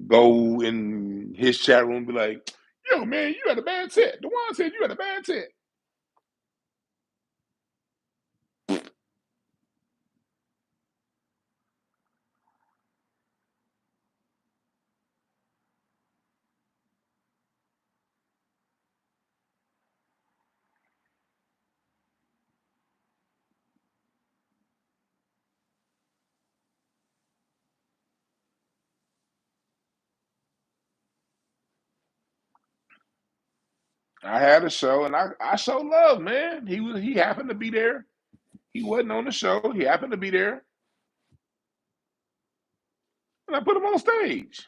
go in his chat room and be like, yo, man, you had a bad set. DeWan said you had a bad set. I had a show, and I show love, man. He happened to be there. He wasn't on the show. He happened to be there, and I put him on stage.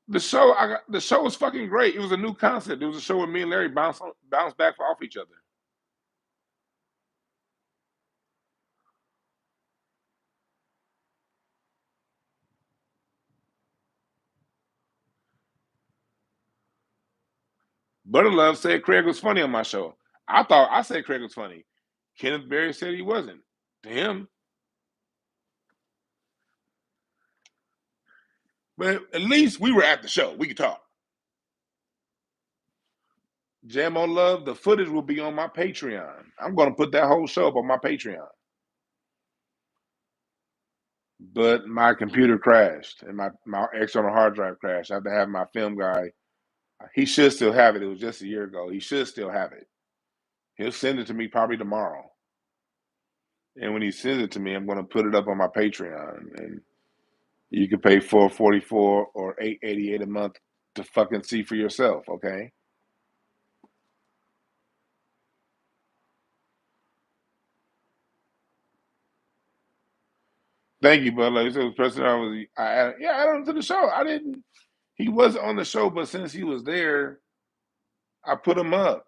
The show was fucking great. It was a new concept. It was a show where me and Larry bounce back off each other. Butterlove said Craig was funny on my show. I thought I said Craig was funny. Kenneth Berry said he wasn't. To him, but at least we were at the show. We could talk. Jam on Love, the footage will be on my Patreon. I'm going to put that whole show up on my Patreon. But my computer crashed and my external hard drive crashed. I have to have my film guy. He should still have it. It was just a year ago. He should still have it. He'll send it to me probably tomorrow. And when he sends it to me, I'm going to put it up on my Patreon. And you can pay $4.44 or $8.88 a month to fucking see for yourself, okay? Thank you, bud. Like I said, the person I added him to the show. I didn't. He wasn't on the show, but since he was there, I put him up.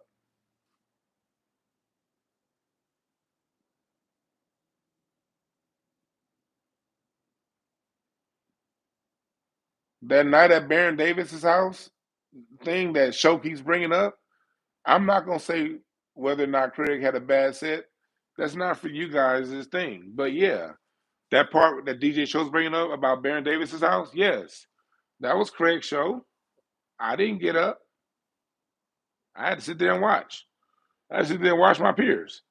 That night at Baron Davis's house thing that show keeps bringing up, I'm not gonna say whether or not Craig had a bad set. That's not for you guys' this thing. But yeah, that part that DJ Show's bringing up about Baron Davis's house, yes, that was Craig's show. I didn't get up. I had to sit there and watch. I had to sit there and watch my peers.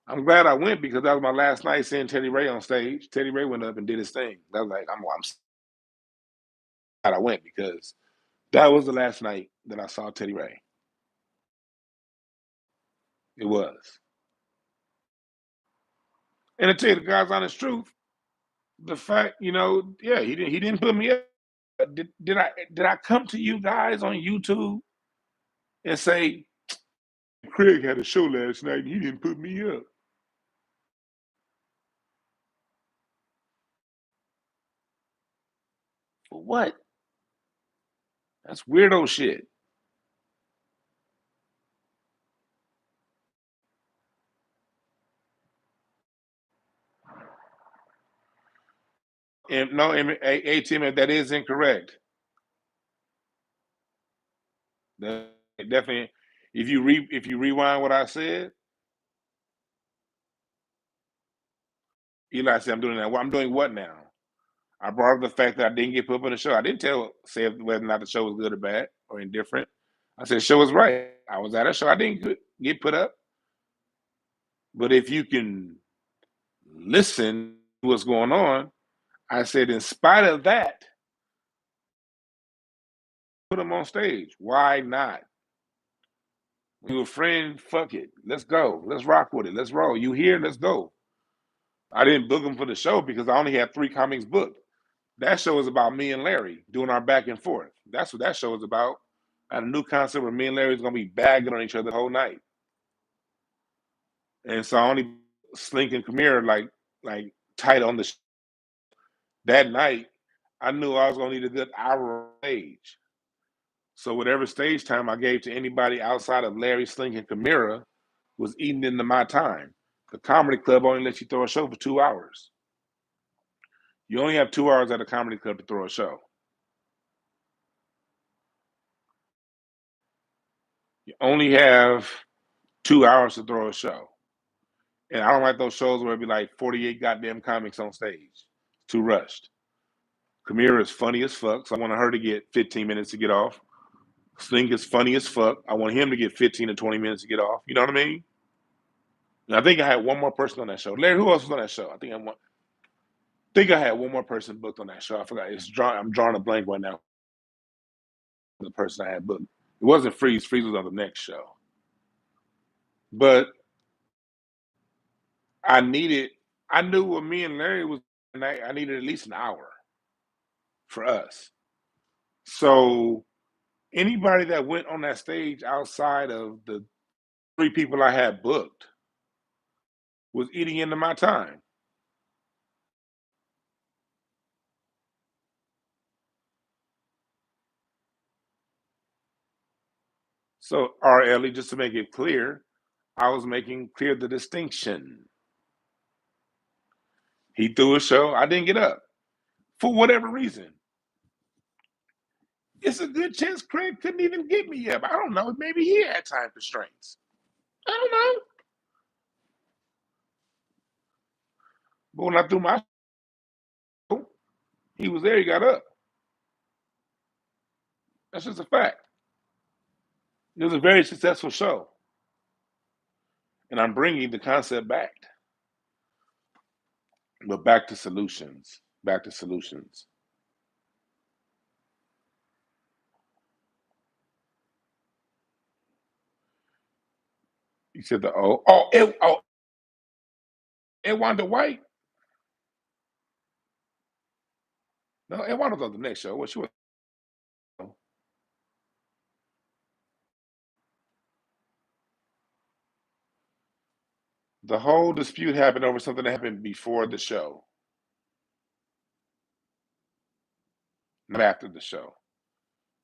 I'm glad I went because that was my last night seeing Teddy Ray on stage. Teddy Ray went up and did his thing. I was like, I'm glad I went because that was the last night that I saw Teddy Ray. It was. And to tell you the God's honest truth, the fact, yeah, he didn't put me up. Did I come to you guys on YouTube and say Craig had a show last night and he didn't put me up? For what? That's weirdo shit. And no, ATM, that is incorrect. That definitely. If you rewind what I said, Eli said I'm doing that. Well, I'm doing what now? I brought up the fact that I didn't get put up on the show. I didn't say whether or not the show was good or bad or indifferent. I said show was right. I was at a show. I didn't get put up. But if you can listen to what's going on, I said in spite of that, put him on stage. Why not? We were friends. Fuck it. Let's go. Let's rock with it. Let's roll. You here? Let's go. I didn't book him for the show because I only had 3 comics booked. That show is about me and Larry doing our back and forth. That's what that show is about. I had a new concept where me and Larry is gonna be bagging on each other the whole night. And so I only Slink and Kamira like tight on that night. I knew I was gonna need a good hour on stage. So whatever stage time I gave to anybody outside of Larry, Slink, and Kamira was eating into my time. The comedy club only lets you throw a show for 2 hours. You only have 2 hours at a comedy club to throw a show. You only have 2 hours to throw a show. And I don't like those shows where it be like 48 goddamn comics on stage. Too rushed. Kamira is funny as fuck, so I want her to get 15 minutes to get off. Slink is funny as fuck. I want him to get 15 to 20 minutes to get off. You know what I mean? And I think I had one more person on that show. Larry, who else was on that show? I had one more person booked on that show. I forgot. I'm drawing a blank right now. The person I had booked. It wasn't Freeze. Freeze was on the next show. But I needed I knew when me and Larry was, and I needed at least an hour for us. So anybody that went on that stage outside of the 3 people I had booked was eating into my time. So, R. Ellie, just to make it clear, I was making clear the distinction. He threw a show, I didn't get up for whatever reason. It's a good chance Craig couldn't even get me up. I don't know. Maybe he had time constraints. I don't know. But when I threw my show, he was there. He got up. That's just a fact. It was a very successful show. And I'm bringing the concept back. But back to solutions. Back to solutions. You said the it Wanda White. No, it Wanda was on the next show. What she was? The whole dispute happened over something that happened before the show, not after the show.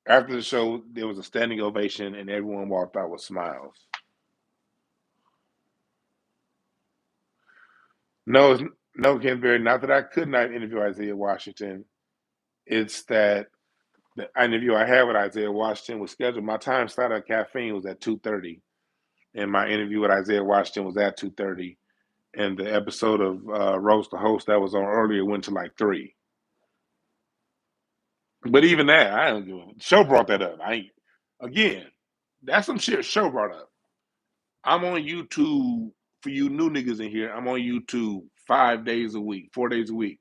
After the show, there was a standing ovation, and everyone walked out with smiles. No, no, Ken Berry. Not that I could not interview Isaiah Washington. It's that the interview I had with Isaiah Washington was scheduled. My time slot at caffeine was at 2:30, and my interview with Isaiah Washington was at 2:30. And the episode of Roast the Host that was on earlier went to like 3. But even that, I don't give a show brought that up. I ain't again. That's some shit show brought up. I'm on YouTube for you new niggas in here. I'm on YouTube 5 days a week, 4 days a week.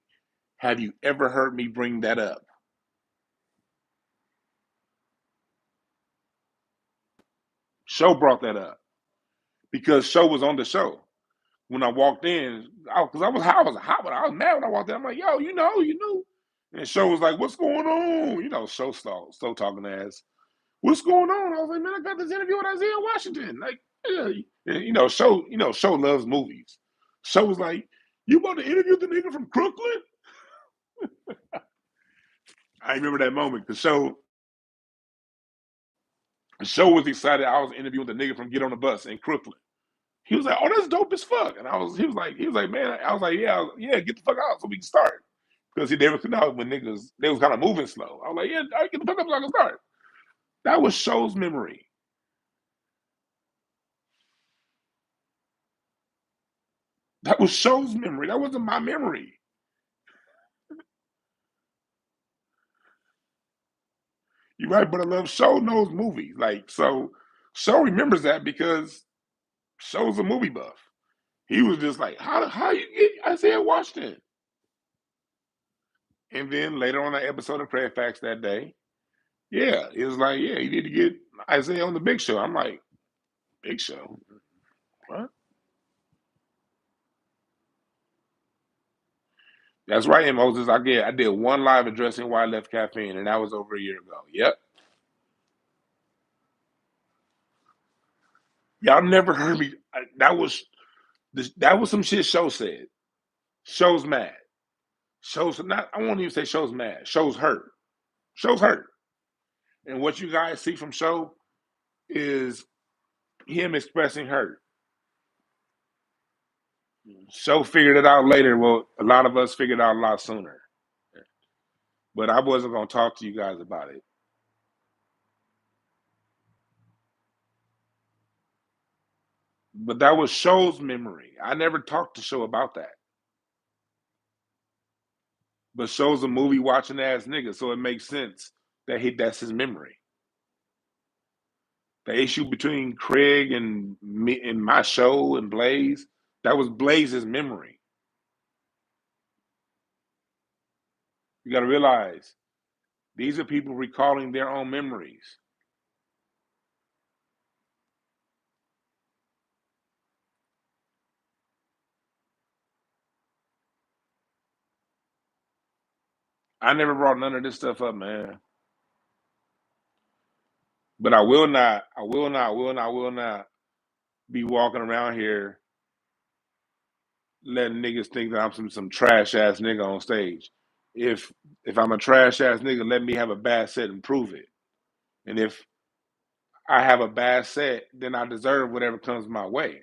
Have you ever heard me bring that up? Show brought that up because Show was on the show when I walked in. Because I was mad when I walked in. I'm like, yo, you knew. And Show was like, what's going on? Show slow talking ass. What's going on? I was like, man, I got this interview with Isaiah Washington. Like, yeah, and, Show loves movies. Show was like, you about to interview the nigga from Crooklyn? I remember that moment because Show was excited. I was interviewing the nigga from Get on the Bus in Crooklyn. He was like, "Oh, that's dope as fuck." And he was like, "Man," I was like, "Yeah, get the fuck out so we can start." Because they were out when niggas they was kind of moving slow. I was like, "Yeah, all right, get the fuck up so I can start." That was Show's memory. That was Show's memory. That wasn't my memory. You're right, but I love Show knows movies. Like so, Show remembers that because Show's a movie buff. He was just like, "How you get Isaiah Washington?" And then later on that episode of Craig Facts that day, yeah, it was like, yeah, you need to get Isaiah on the Big Show. I'm like, Big Show? What? That's right, Moses. I did one live addressing why I left caffeine, and that was over a year ago. Yep. Y'all never heard me. That was some shit Show said. Show's mad. Show's not. I won't even say Show's mad. Show's hurt. Show's hurt. And what you guys see from Show is him expressing hurt. Show figured it out later. Well, a lot of us figured it out a lot sooner. But I wasn't gonna talk to you guys about it. But that was Show's memory. I never talked to Show about that. But Show's a movie watching ass nigga, so it makes sense that that's his memory. The issue between Craig and me and my show and Blaze, that was Blaze's memory. You gotta realize these are people recalling their own memories. I never brought none of this stuff up, man. But I will not, I will not, will not be walking around here letting niggas think that I'm some trash ass nigga on stage. If if I'm a trash ass nigga, let me have a bad set and prove it. And if I have a bad set, then I deserve whatever comes my way.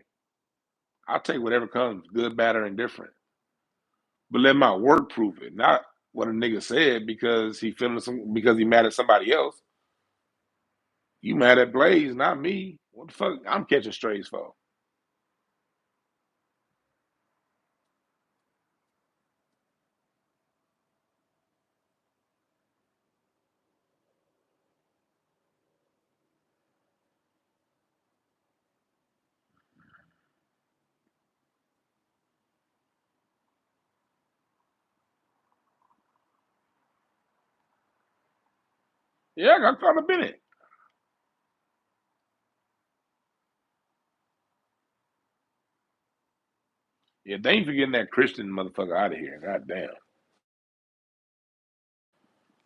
I'll take whatever comes, good, bad, or indifferent. But let my work prove it, not what a nigga said because because he mad at somebody else. You mad at Blaze, not me. What the fuck? I'm catching strays for. Yeah, I got caught up in it. Yeah, they ain't forgetting that Christian motherfucker out of here. God damn.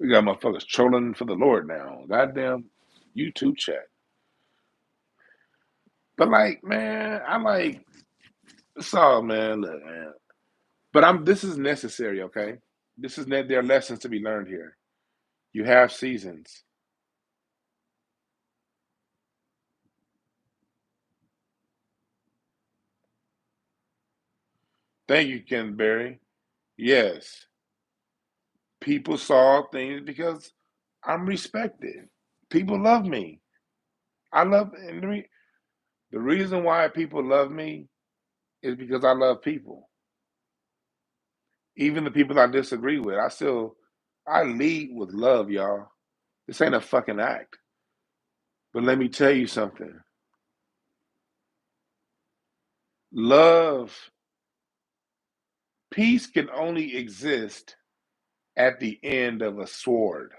We got motherfuckers trolling for the Lord now. Goddamn YouTube chat. But like, man, I like it's all man, look, man. But this is necessary, okay? There are lessons to be learned here. You have seasons. Thank you, Ken Berry. Yes. People saw things because I'm respected. People love me. I love and the reason why people love me is because I love people. Even the people I disagree with, I lead with love, y'all. This ain't a fucking act. But let me tell you something. Love, peace can only exist at the end of a sword.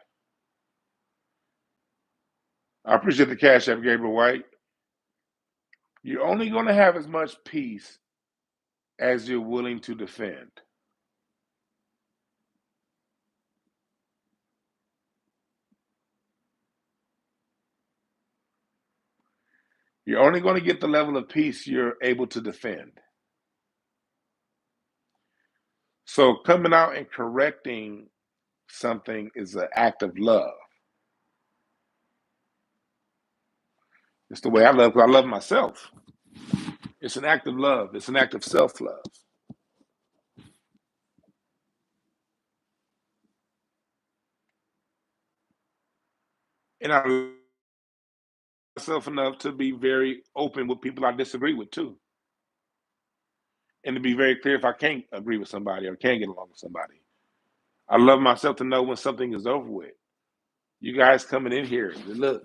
I appreciate the cash app, Gabriel White. You're only going to have as much peace as you're willing to defend. You're only going to get the level of peace you're able to defend. So coming out and correcting something is an act of love. It's the way I love because I love myself. It's an act of love. It's an act of self-love. And I love myself enough to be very open with people I disagree with too. And to be very clear if I can't agree with somebody or can't get along with somebody. I love myself to know when something is over with. You guys coming in here, look,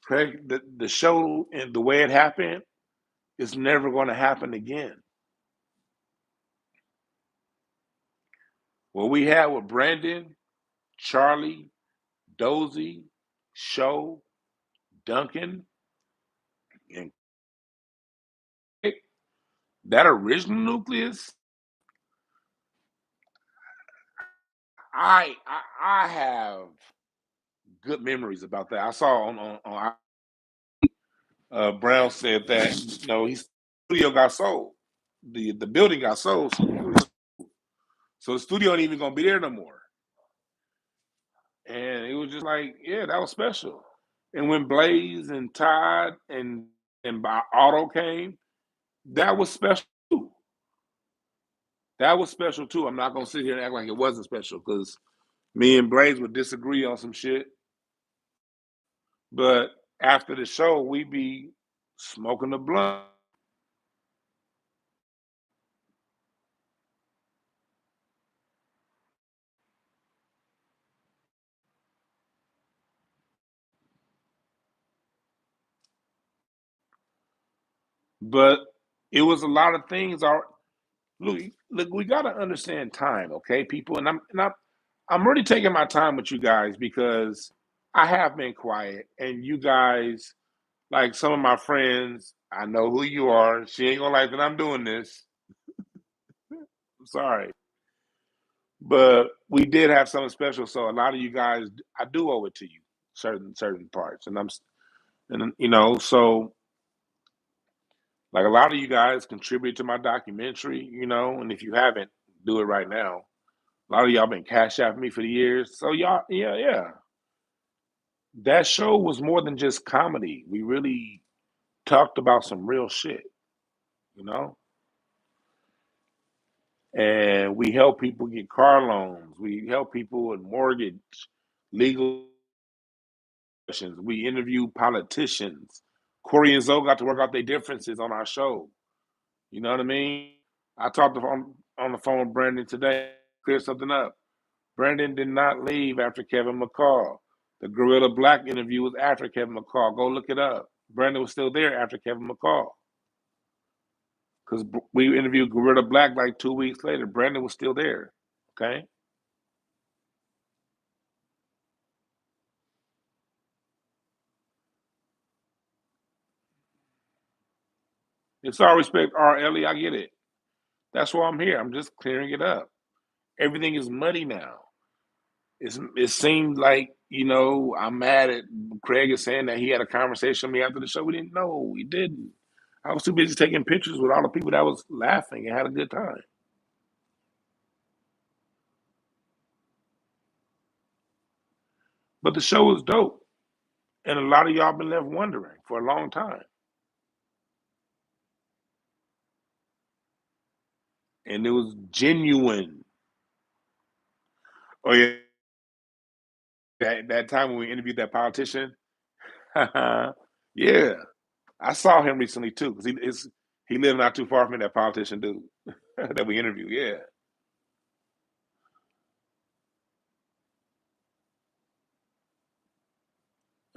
Craig, the show and the way it happened is never going to happen again. What we had with Brandon, Charlie, Dozy, Show, Duncan, and that original nucleus, I have good memories about that. I saw on Brown said that his studio got sold, the building got sold, so the studio ain't even gonna be there no more. And it was just like, yeah, that was special. And when Blaze and Todd and by Auto came, that was special too. That was special too. I'm not gonna sit here and act like it wasn't special because me and Blaze would disagree on some shit. But after the show, we be smoking the blunt. But it was a lot of things. Look, we gotta understand time, okay, people. I'm really taking my time with you guys because I have been quiet, and you guys, like some of my friends, I know who you are. She ain't gonna like that I'm doing this. I'm sorry, But we did have something special, so a lot of you guys, I do owe it to you, certain parts, and so like a lot of you guys contribute to my documentary, and if you haven't, do it right now. A lot of y'all been cash out me for the years, so y'all, yeah, yeah. That show was more than just comedy. We really talked about some real shit, you know, and we help people get car loans. We help people with mortgage, legal questions. We interview politicians. Corey and Zoe got to work out their differences on our show. You know what I mean? I talked on the phone with Brandon today, clear something up. Brandon did not leave after Kevin McCall. The Gorilla Black interview was after Kevin McCall. Go look it up. Brandon was still there after Kevin McCall. Because we interviewed Gorilla Black like 2 weeks later. Brandon was still there. Okay? It's all respect, R. Ellie. I get it. That's why I'm here. I'm just clearing it up. Everything is muddy now. It seemed like, I'm mad at Craig is saying that he had a conversation with me after the show. We didn't know. We didn't. I was too busy taking pictures with all the people that was laughing and had a good time. But the show was dope. And a lot of y'all been left wondering for a long time. And it was genuine. Oh yeah. That time when we interviewed that politician. Yeah. I saw him recently too, because he lived not too far from me, that politician dude that we interviewed. Yeah.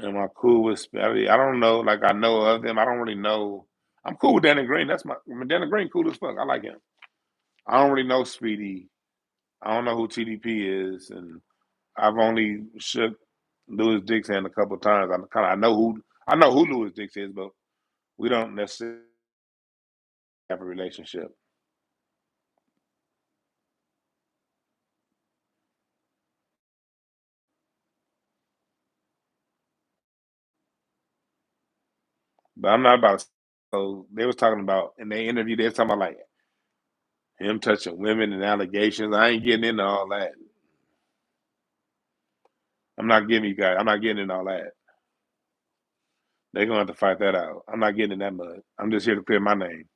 Am I cool with Spelly? I don't know. Like I know of them. I don't really know. I'm cool with Danny Green. Danny Green cool as fuck. I like him. I don't really know Speedy. I don't know who TDP is, and I've only shook Louis Dix hand a couple of times. I know who Louis Dix is, but we don't necessarily have a relationship. But I'm not about. So they was talking about in their interview. They was talking about like him touching women and allegations. I ain't getting into all that. I'm not giving you guys. I'm not getting into all that. They're gonna have to fight that out. I'm not getting in that mud. I'm just here to clear my name.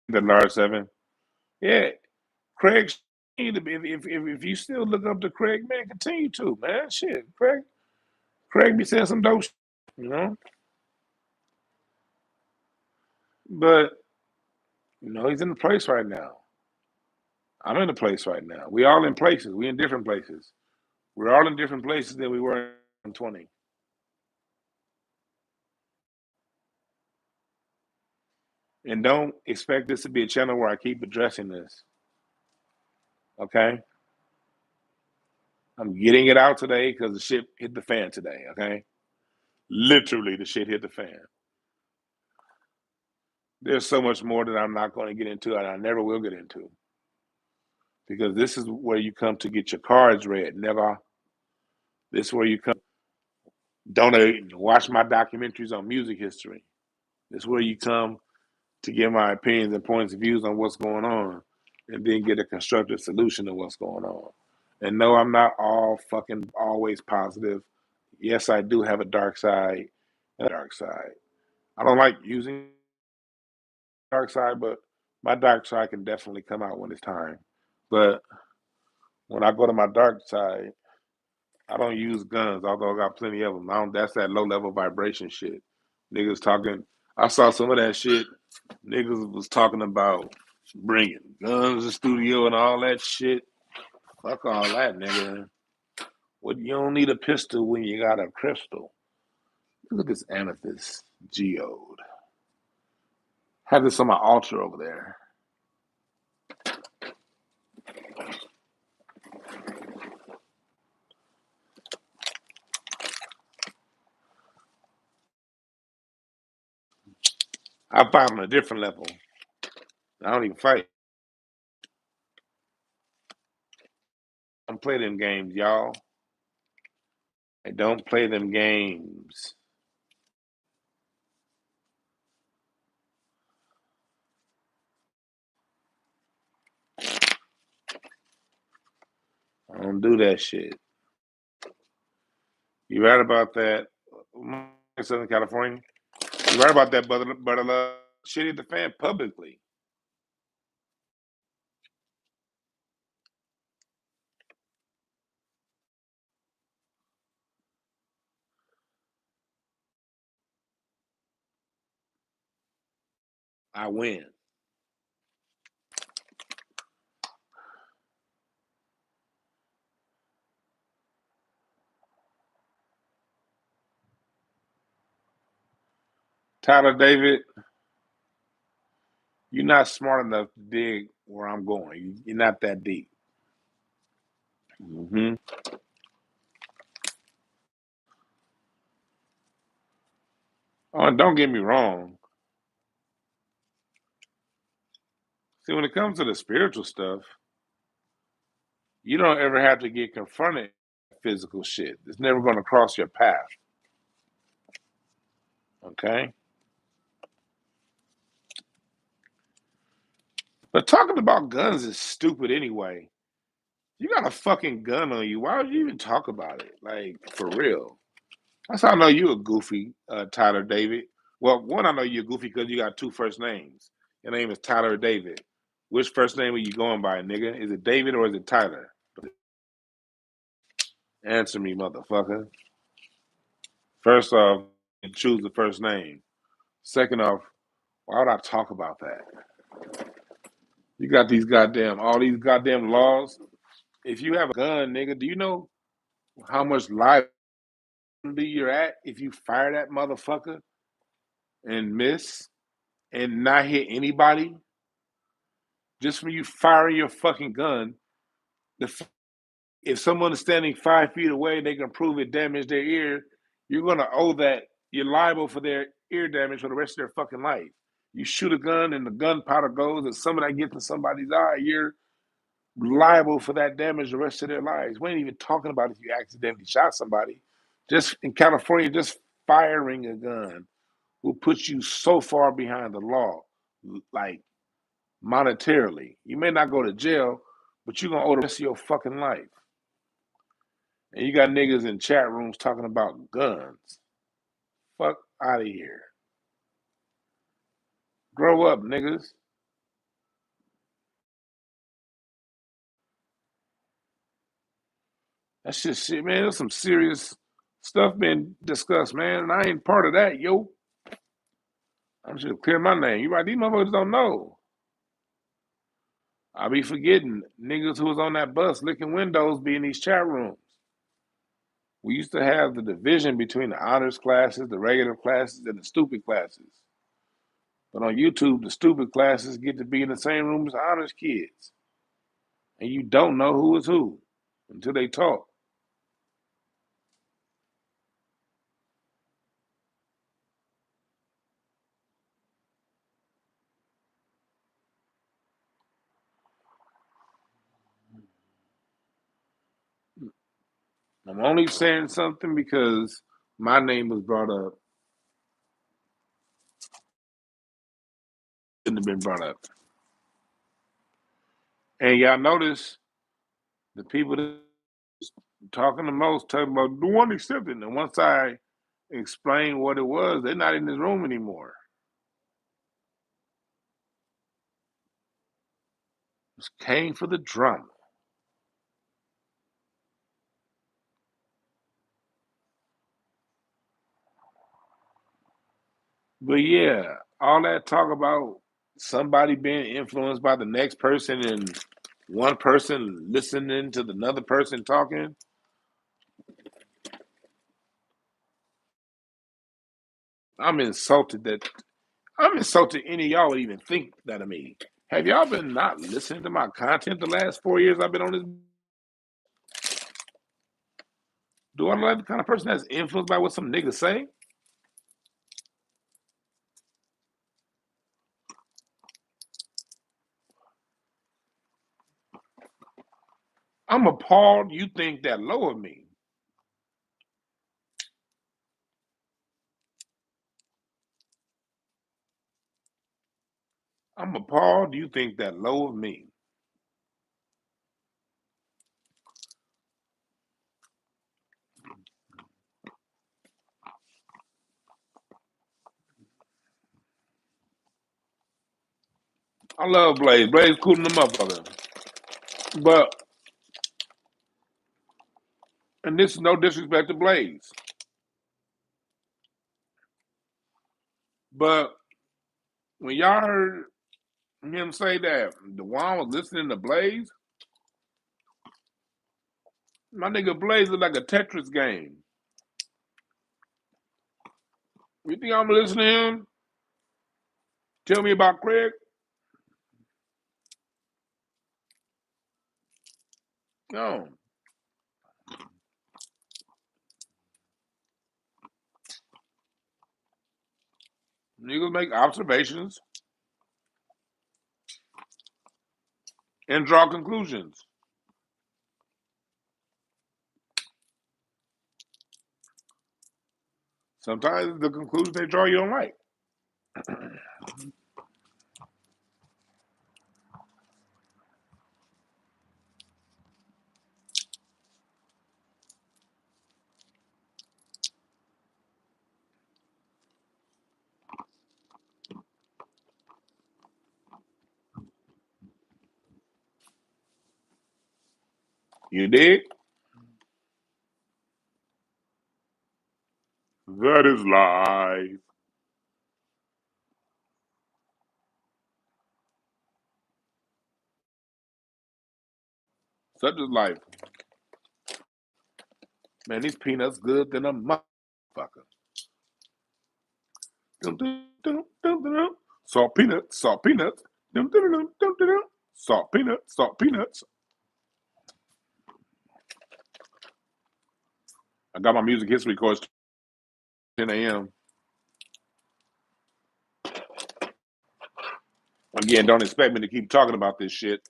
The large seven. Yeah, Craig. If you still look up to Craig, man, continue to, man. Shit, Craig be saying some dope, you know. But he's in a place right now. I'm in a place right now. We all in places. We in different places. We're all in different places than we were in 20. And don't expect this to be a channel where I keep addressing this. Okay, I'm getting it out today because the shit hit the fan today. Okay, literally the shit hit the fan. There's so much more that I'm not going to get into, and I never will get into, because this is where you come to get your cards read. Never. This is where you come. Donate. Watch my documentaries on music history. This is where you come to get my opinions and points of views on what's going on, and then get a constructive solution to what's going on. And no, I'm not all fucking always positive. Yes, I do have a dark side. A dark side. I don't like using dark side, but my dark side can definitely come out when it's time. But when I go to my dark side, I don't use guns, although I got plenty of them. I don't, that's that low level vibration shit. Niggas talking. I saw some of that shit. Niggas was talking about bringing guns to the studio and all that shit. Fuck all that, nigga. What, you don't need a pistol when you got a crystal. Look at this amethyst geode. Have this on my altar over there. I fight on a different level. I don't even fight. I don't play them games, y'all. I don't play them games. I don't do that shit. You right about that. Southern California. You right about that, but shit at the fan publicly. I win. Tyler David, you're not smart enough to dig where I'm going. You're not that deep. Hmm. Oh, and don't get me wrong. See, when it comes to the spiritual stuff, you don't ever have to get confronted with physical shit. It's never going to cross your path. Okay? But talking about guns is stupid anyway. You got a fucking gun on you. Why would you even talk about it? Like, for real. That's how I know you a goofy, Tyler David. Well, one, I know you're goofy because you got two first names. Your name is Tyler David. Which first name are you going by, nigga? Is it David or is it Tyler? Answer me, motherfucker. First off, choose the first name. Second off, why would I talk about that? You got all these goddamn laws. If you have a gun, nigga, do you know how much liability you're at if you fire that motherfucker and miss and not hit anybody? Just when you firing your fucking gun, if someone is standing 5 feet away and they can prove it damaged their ear, you're gonna owe that. You're liable for their ear damage for the rest of their fucking life. You shoot a gun and the gunpowder goes and some of that gets in somebody's eye, you're liable for that damage the rest of their lives. We ain't even talking about if you accidentally shot somebody. Just in California, just firing a gun will put you so far behind the law, like monetarily. You may not go to jail, but you're gonna owe the rest of your fucking life. And you got niggas in chat rooms talking about guns. Fuck out of here. Grow up, niggas. That's just shit, man. There's some serious stuff being discussed, man. And I ain't part of that, yo. I'm just clear my name. You right, these motherfuckers don't know. I be forgetting niggas who was on that bus licking windows be in these chat rooms. We used to have the division between the honors classes, the regular classes, and the stupid classes. But on YouTube, the stupid classes get to be in the same room as the honors kids. And you don't know who is who until they talk. I'm only saying something because my name was brought up. Shouldn't have been brought up. And y'all notice the people that talking the most talking about the one accepting. And once I explain what it was, they're not in this room anymore. Just came for the drama. But yeah, all that talk about somebody being influenced by the next person and one person listening to another person talking, I'm insulted that I'm insulted any of y'all would even think that of me. Have y'all been not listening to my content the last 4 years I've been on this? Do I look like the kind of person that's influenced by what some niggas say? I'm appalled you think that low of me. I'm appalled you think that low of me. I love Blaze. Blaze cool in the motherfucker. But, and this is no disrespect to Blaze, but when y'all heard him say that Dwan was listening to Blaze, my nigga Blaze is like a Tetris game. You think I'm listening to him? Tell me about Craig? No. Niggas make observations and draw conclusions. Sometimes the conclusions they draw you don't like. You dig? That is life. Such is life. Man, these peanuts good than a motherfucker. Dum, dum, dum, dum, dum, dum. Salt peanuts, salt peanuts. Dum, dum, dum, dum, dum, dum. Salt peanuts, salt peanuts. I got my music history course 10 a.m. Again, don't expect me to keep talking about this shit.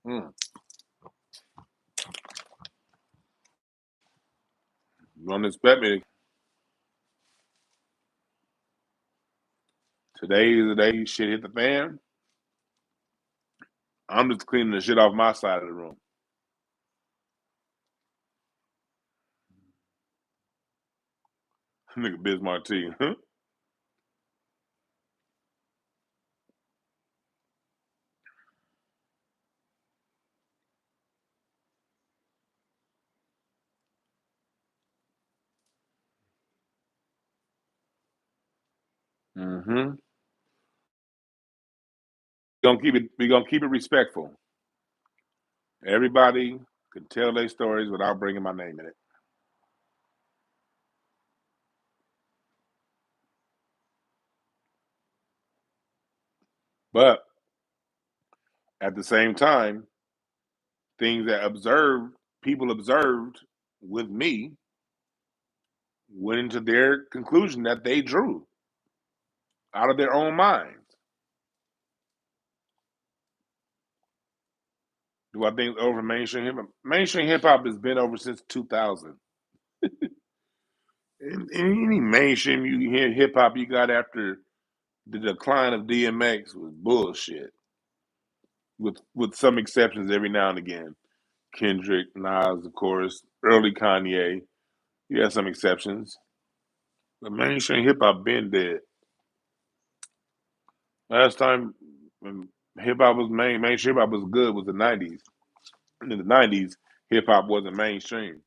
Mm. Don't expect me. Today is the day shit hit the fan. I'm just cleaning the shit off my side of the room. Nigga Bismarck T. Mm-hmm. We gonna keep it respectful. Everybody can tell their stories without bringing my name in it. But at the same time, things that people observed with me went into their conclusion that they drew out of their own minds. Do I think over mainstream hip hop? Mainstream hip hop has been over since 2000. In any mainstream you hear hip hop you got after the decline of DMX was bullshit. With some exceptions every now and again. Kendrick, Nas, of course, early Kanye. You had some exceptions. But mainstream hip hop been dead. Last time when hip hop was mainstream hip hop was good was the 90s. In the 90s, hip hop wasn't mainstream.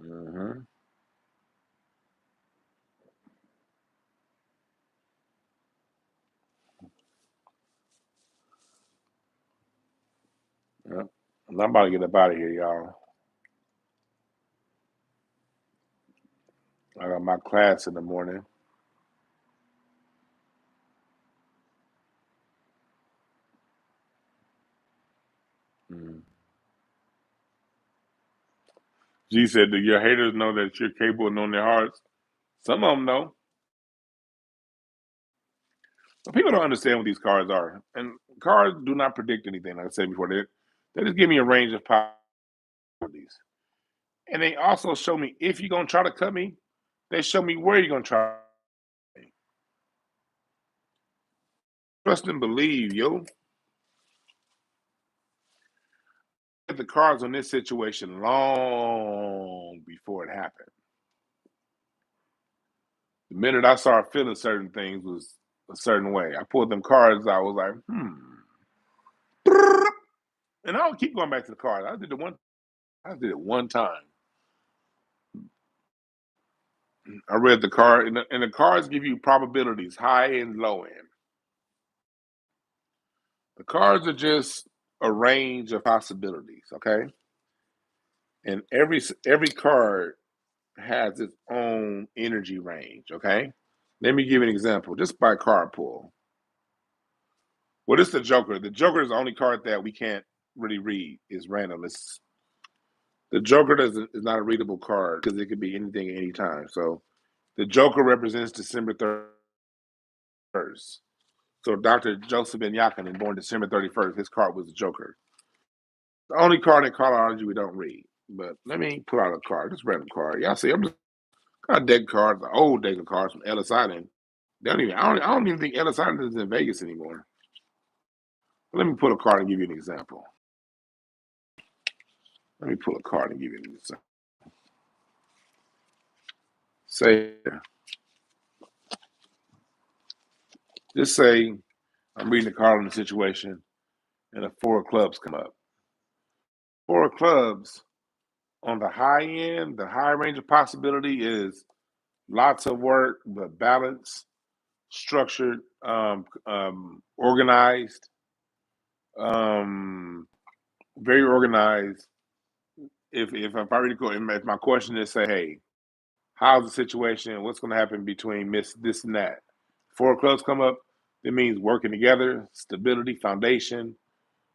Mm-hmm. Yeah. I'm about to get up out of here, y'all. I got my class in the morning. Mm. G said, "Do your haters know that you're capable of knowing their hearts?" Some of them know. But people don't understand what these cards are, and cards do not predict anything. Like I said before, they just give me a range of possibilities, and they also show me if you're gonna try to cut me. They show me where you're gonna try. Trust and believe, yo. The cards on this situation long before it happened. The minute I started feeling certain things was a certain way. I pulled them cards. I was like, and I'll keep going back to the cards. I did it one time. I read the card, and the cards give you probabilities, high and low end. The cards are just a range of possibilities, okay? And every card has its own energy range, okay? Let me give you an example, just by card pull. Well, this is the Joker. The Joker is the only card that we can't really read. It's random. The Joker is not a readable card because it could be anything at any time. So the Joker represents December 31st. So Dr. Joseph Ben Yakin, born December 31st, his card was the Joker. The only card in Cardology we don't read. But let me pull out a card, just random card. Y'all see, I'm just got a deck cards, the old deck of cards from Ellis Island. I don't even think Ellis Island is in Vegas anymore. Let me pull a card and give you an example. Let me pull a card and give you an example. Say, just say I'm reading the card on the situation, and a four of clubs come up. Four of clubs on the high end, the high range of possibility is lots of work, but balanced, structured, organized, um, very organized. If I really go, if my question is say, hey, how's the situation? What's going to happen between this and that? Four clubs come up. It means working together, stability, foundation,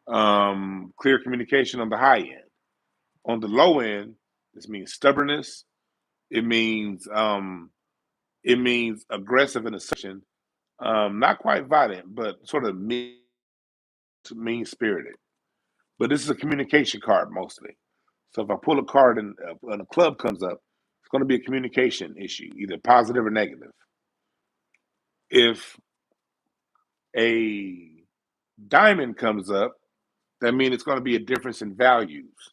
clear communication on the high end. On the low end, this means stubbornness. It means aggressive in assertion, not quite violent, but sort of mean spirited. But this is a communication card mostly. So if I pull a card and a club comes up, it's going to be a communication issue, either positive or negative. If a diamond comes up, that means it's going to be a difference in values.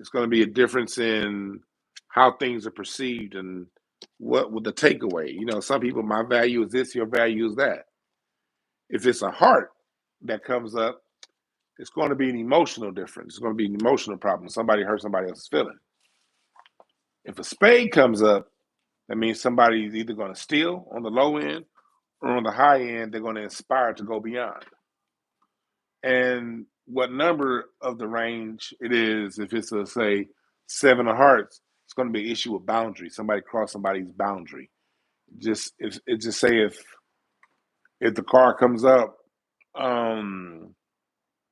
It's going to be a difference in how things are perceived and what would the takeaway. You know, some people, my value is this, your value is that. If it's a heart that comes up, it's going to be an emotional difference. It's going to be an emotional problem. Somebody hurt somebody else's feeling. If a spade comes up, that means somebody's either going to steal on the low end or on the high end, they're going to inspire to go beyond. And what number of the range it is, if it's a, say, seven of hearts, it's going to be an issue of boundary. Somebody crossed somebody's boundary. Just say if the car comes up, um,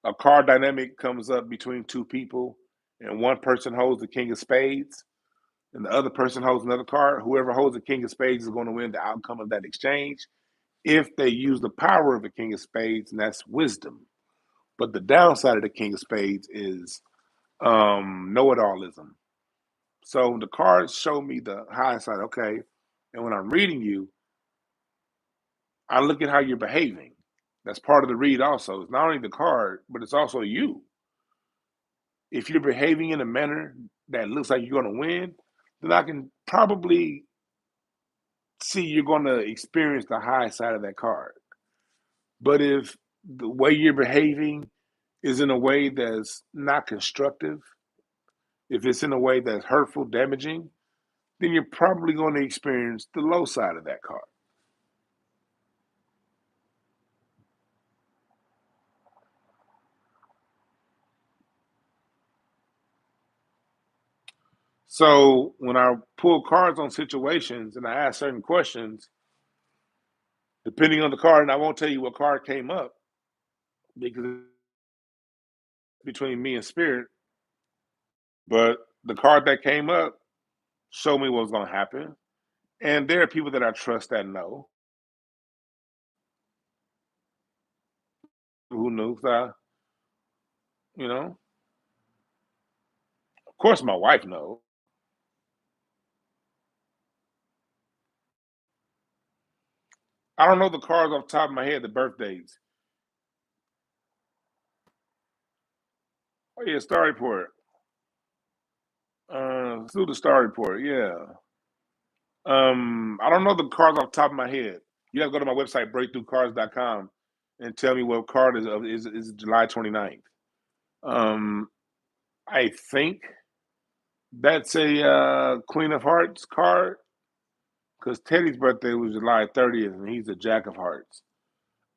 a car dynamic comes up between two people, and one person holds the king of spades, and the other person holds another card. Whoever holds the king of spades is going to win the outcome of that exchange if they use the power of the king of spades, and that's wisdom. But the downside of the king of spades is know-it-allism. So the cards show me the high side, okay, and when I'm reading you, I look at how you're behaving. That's part of the read also. It's not only the card, but it's also you. If you're behaving in a manner that looks like you're going to win, then I can probably see you're going to experience the high side of that card. But if the way you're behaving is in a way that's not constructive, if it's in a way that's hurtful, damaging, then you're probably going to experience the low side of that card. So when I pull cards on situations and I ask certain questions, depending on the card, and I won't tell you what card came up because it's between me and spirit, but the card that came up showed me what was going to happen. And there are people that I trust that know who knew that, you know. Of course, my wife knows. I don't know the cards off the top of my head, the birthdays. Oh yeah, Star Report. Let's do the Star Report. Yeah. I don't know the cards off the top of my head. You have to go to my website, breakthroughcards.com, and tell me what card is July 29th. Um, I think that's a Queen of Hearts card because Teddy's birthday was July 30th, and he's a Jack of Hearts.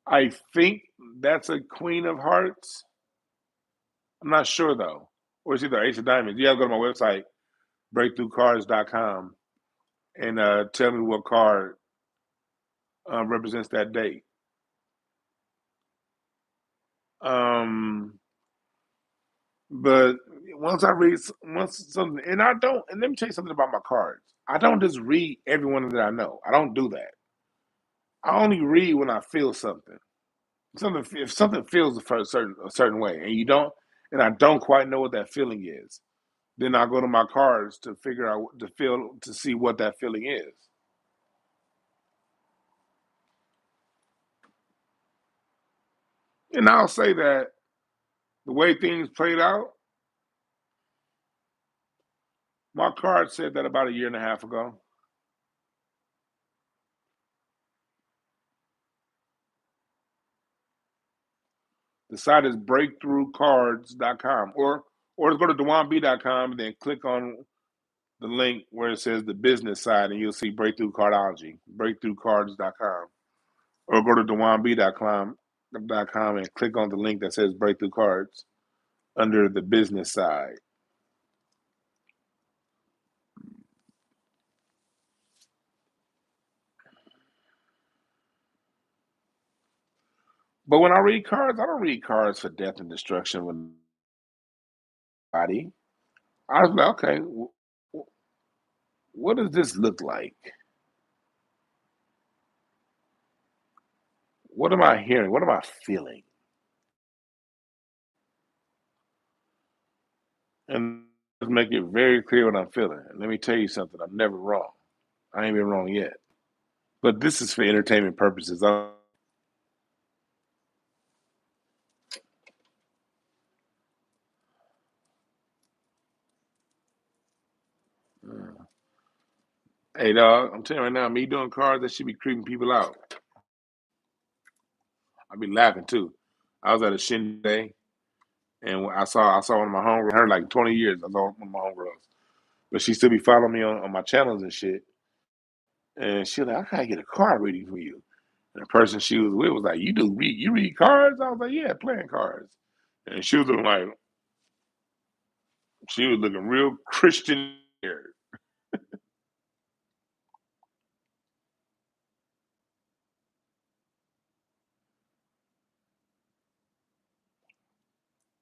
I think that's a Queen of Hearts. I'm not sure though. Or it's either Ace of Diamonds. You have to go to my website, breakthroughcards.com, and tell me what card represents that date. Um, but once something, and I don't, and let me tell you something about my cards. I don't just read everyone that I know. I don't do that. I only read when I feel something. Something if something feels a certain way, and you don't, and I don't quite know what that feeling is, then I go to my cards to figure out to see what that feeling is. And I'll say that the way things played out, my card said that about a year and a half ago. The site is breakthroughcards.com or go to DwannB.com and then click on the link where it says the business side and you'll see Breakthrough Cardology, breakthroughcards.com. Or go to DwannB.com and click on the link that says Breakthrough Cards under the business side. But when I read cards, I don't read cards for death and destruction with body. I was like, okay, what does this look like? What am I hearing? What am I feeling? And make it very clear what I'm feeling. And let me tell you something, I'm never wrong. I ain't been wrong yet. But this is for entertainment purposes. Hey, dog, I'm telling you right now, me doing cards, that should be creeping people out. I be laughing too. I was at a shindig day, and I saw one of my homegirls. Her like 20 years. I saw one of my homegirls, but she still be following me on my channels and shit. And she was like, I gotta get a card reading for you. And the person she was with was like, you read cards? I was like, yeah, playing cards. And she was looking like she was looking real Christian.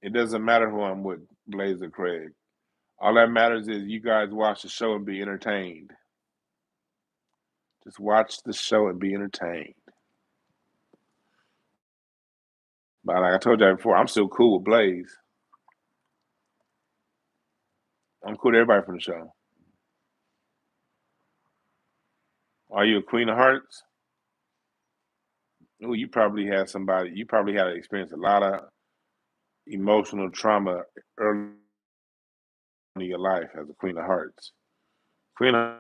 It doesn't matter who I'm with, Blaze or Craig. All that matters is you guys watch the show and be entertained. Just watch the show and be entertained. But like I told you before, I'm still cool with Blaze. I'm cool with everybody from the show. Are you a Queen of Hearts? Oh, you probably had somebody. You probably had to experience a lot of emotional trauma early in your life as a Queen of Hearts. Queen of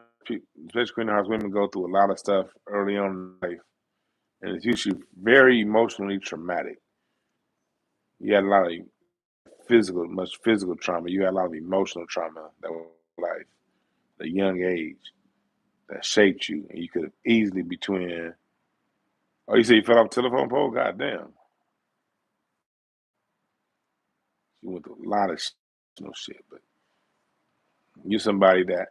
especially Queen of Hearts women go through a lot of stuff early on in life, and it's usually very emotionally traumatic. You had a lot of much physical trauma. You had a lot of emotional trauma that was life at a young age that shaped you, and you could have easily between. Oh, you say you fell off a telephone pole? God damn, you went through a lot of no shit, but You somebody that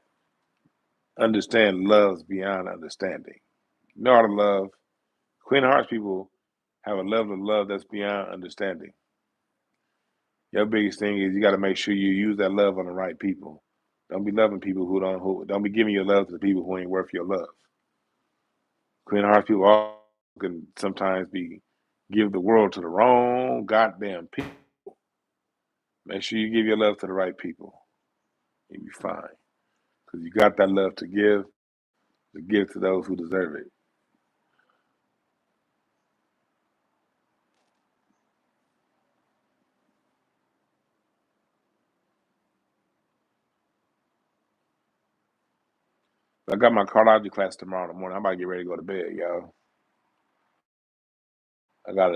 understand loves beyond understanding. You know how to love. Queen of Hearts people have a level of love that's beyond understanding. Your biggest thing is you got to make sure you use that love on the right people. Don't be loving people who don't be giving your love to the people who ain't worth your love. Queen of Hearts people all can sometimes be give the world to the wrong goddamn people. Make sure you give your love to the right people. You'll be fine. Because you got that love to give to those who deserve it. I got my Cardology class tomorrow in the morning. I'm about to get ready to go to bed, y'all. I got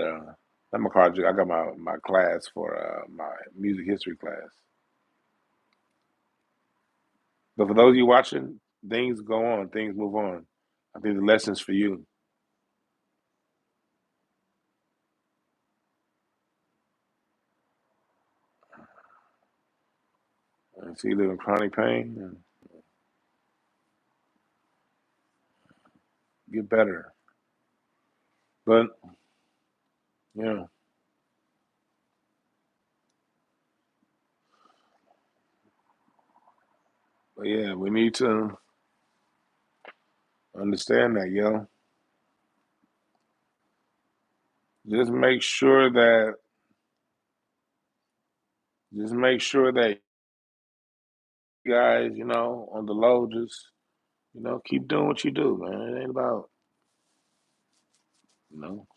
my Cardology. I got my class for my music history class. But for those of you watching, things go on, things move on. I think the lessons for you. So you live in chronic pain, and get better. But you know, but yeah, we need to understand that, yo. Just make sure that just make sure that you guys, on the low, just keep doing what you do, man. It ain't about,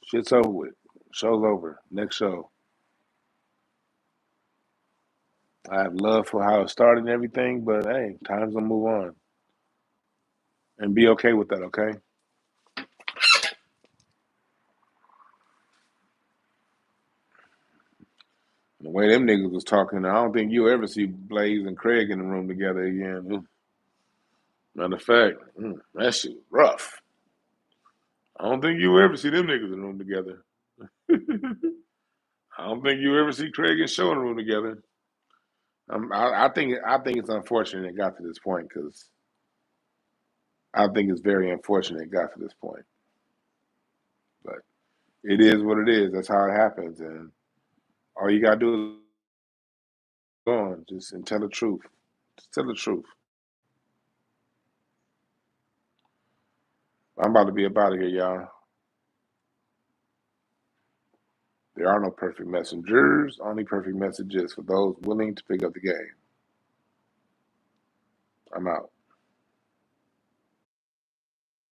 shit's over with. Show's over. Next show. I have love for how it started and everything, but hey, time's gonna move on. And be okay with that, okay? The way them niggas was talking, I don't think you'll ever see Blaze and Craig in the room together again. Matter of fact, that shit rough. I don't think you'll ever see them niggas in the room together. I don't think you'll ever see Craig and Show in the room together. I think it's unfortunate it got to this point because I think it's very unfortunate it got to this point. But it is what it is. That's how it happens, and all you gotta do is go on, just and tell the truth. Just tell the truth. I'm about to be about it here, y'all. There are no perfect messengers, only perfect messages for those willing to pick up the game. I'm out.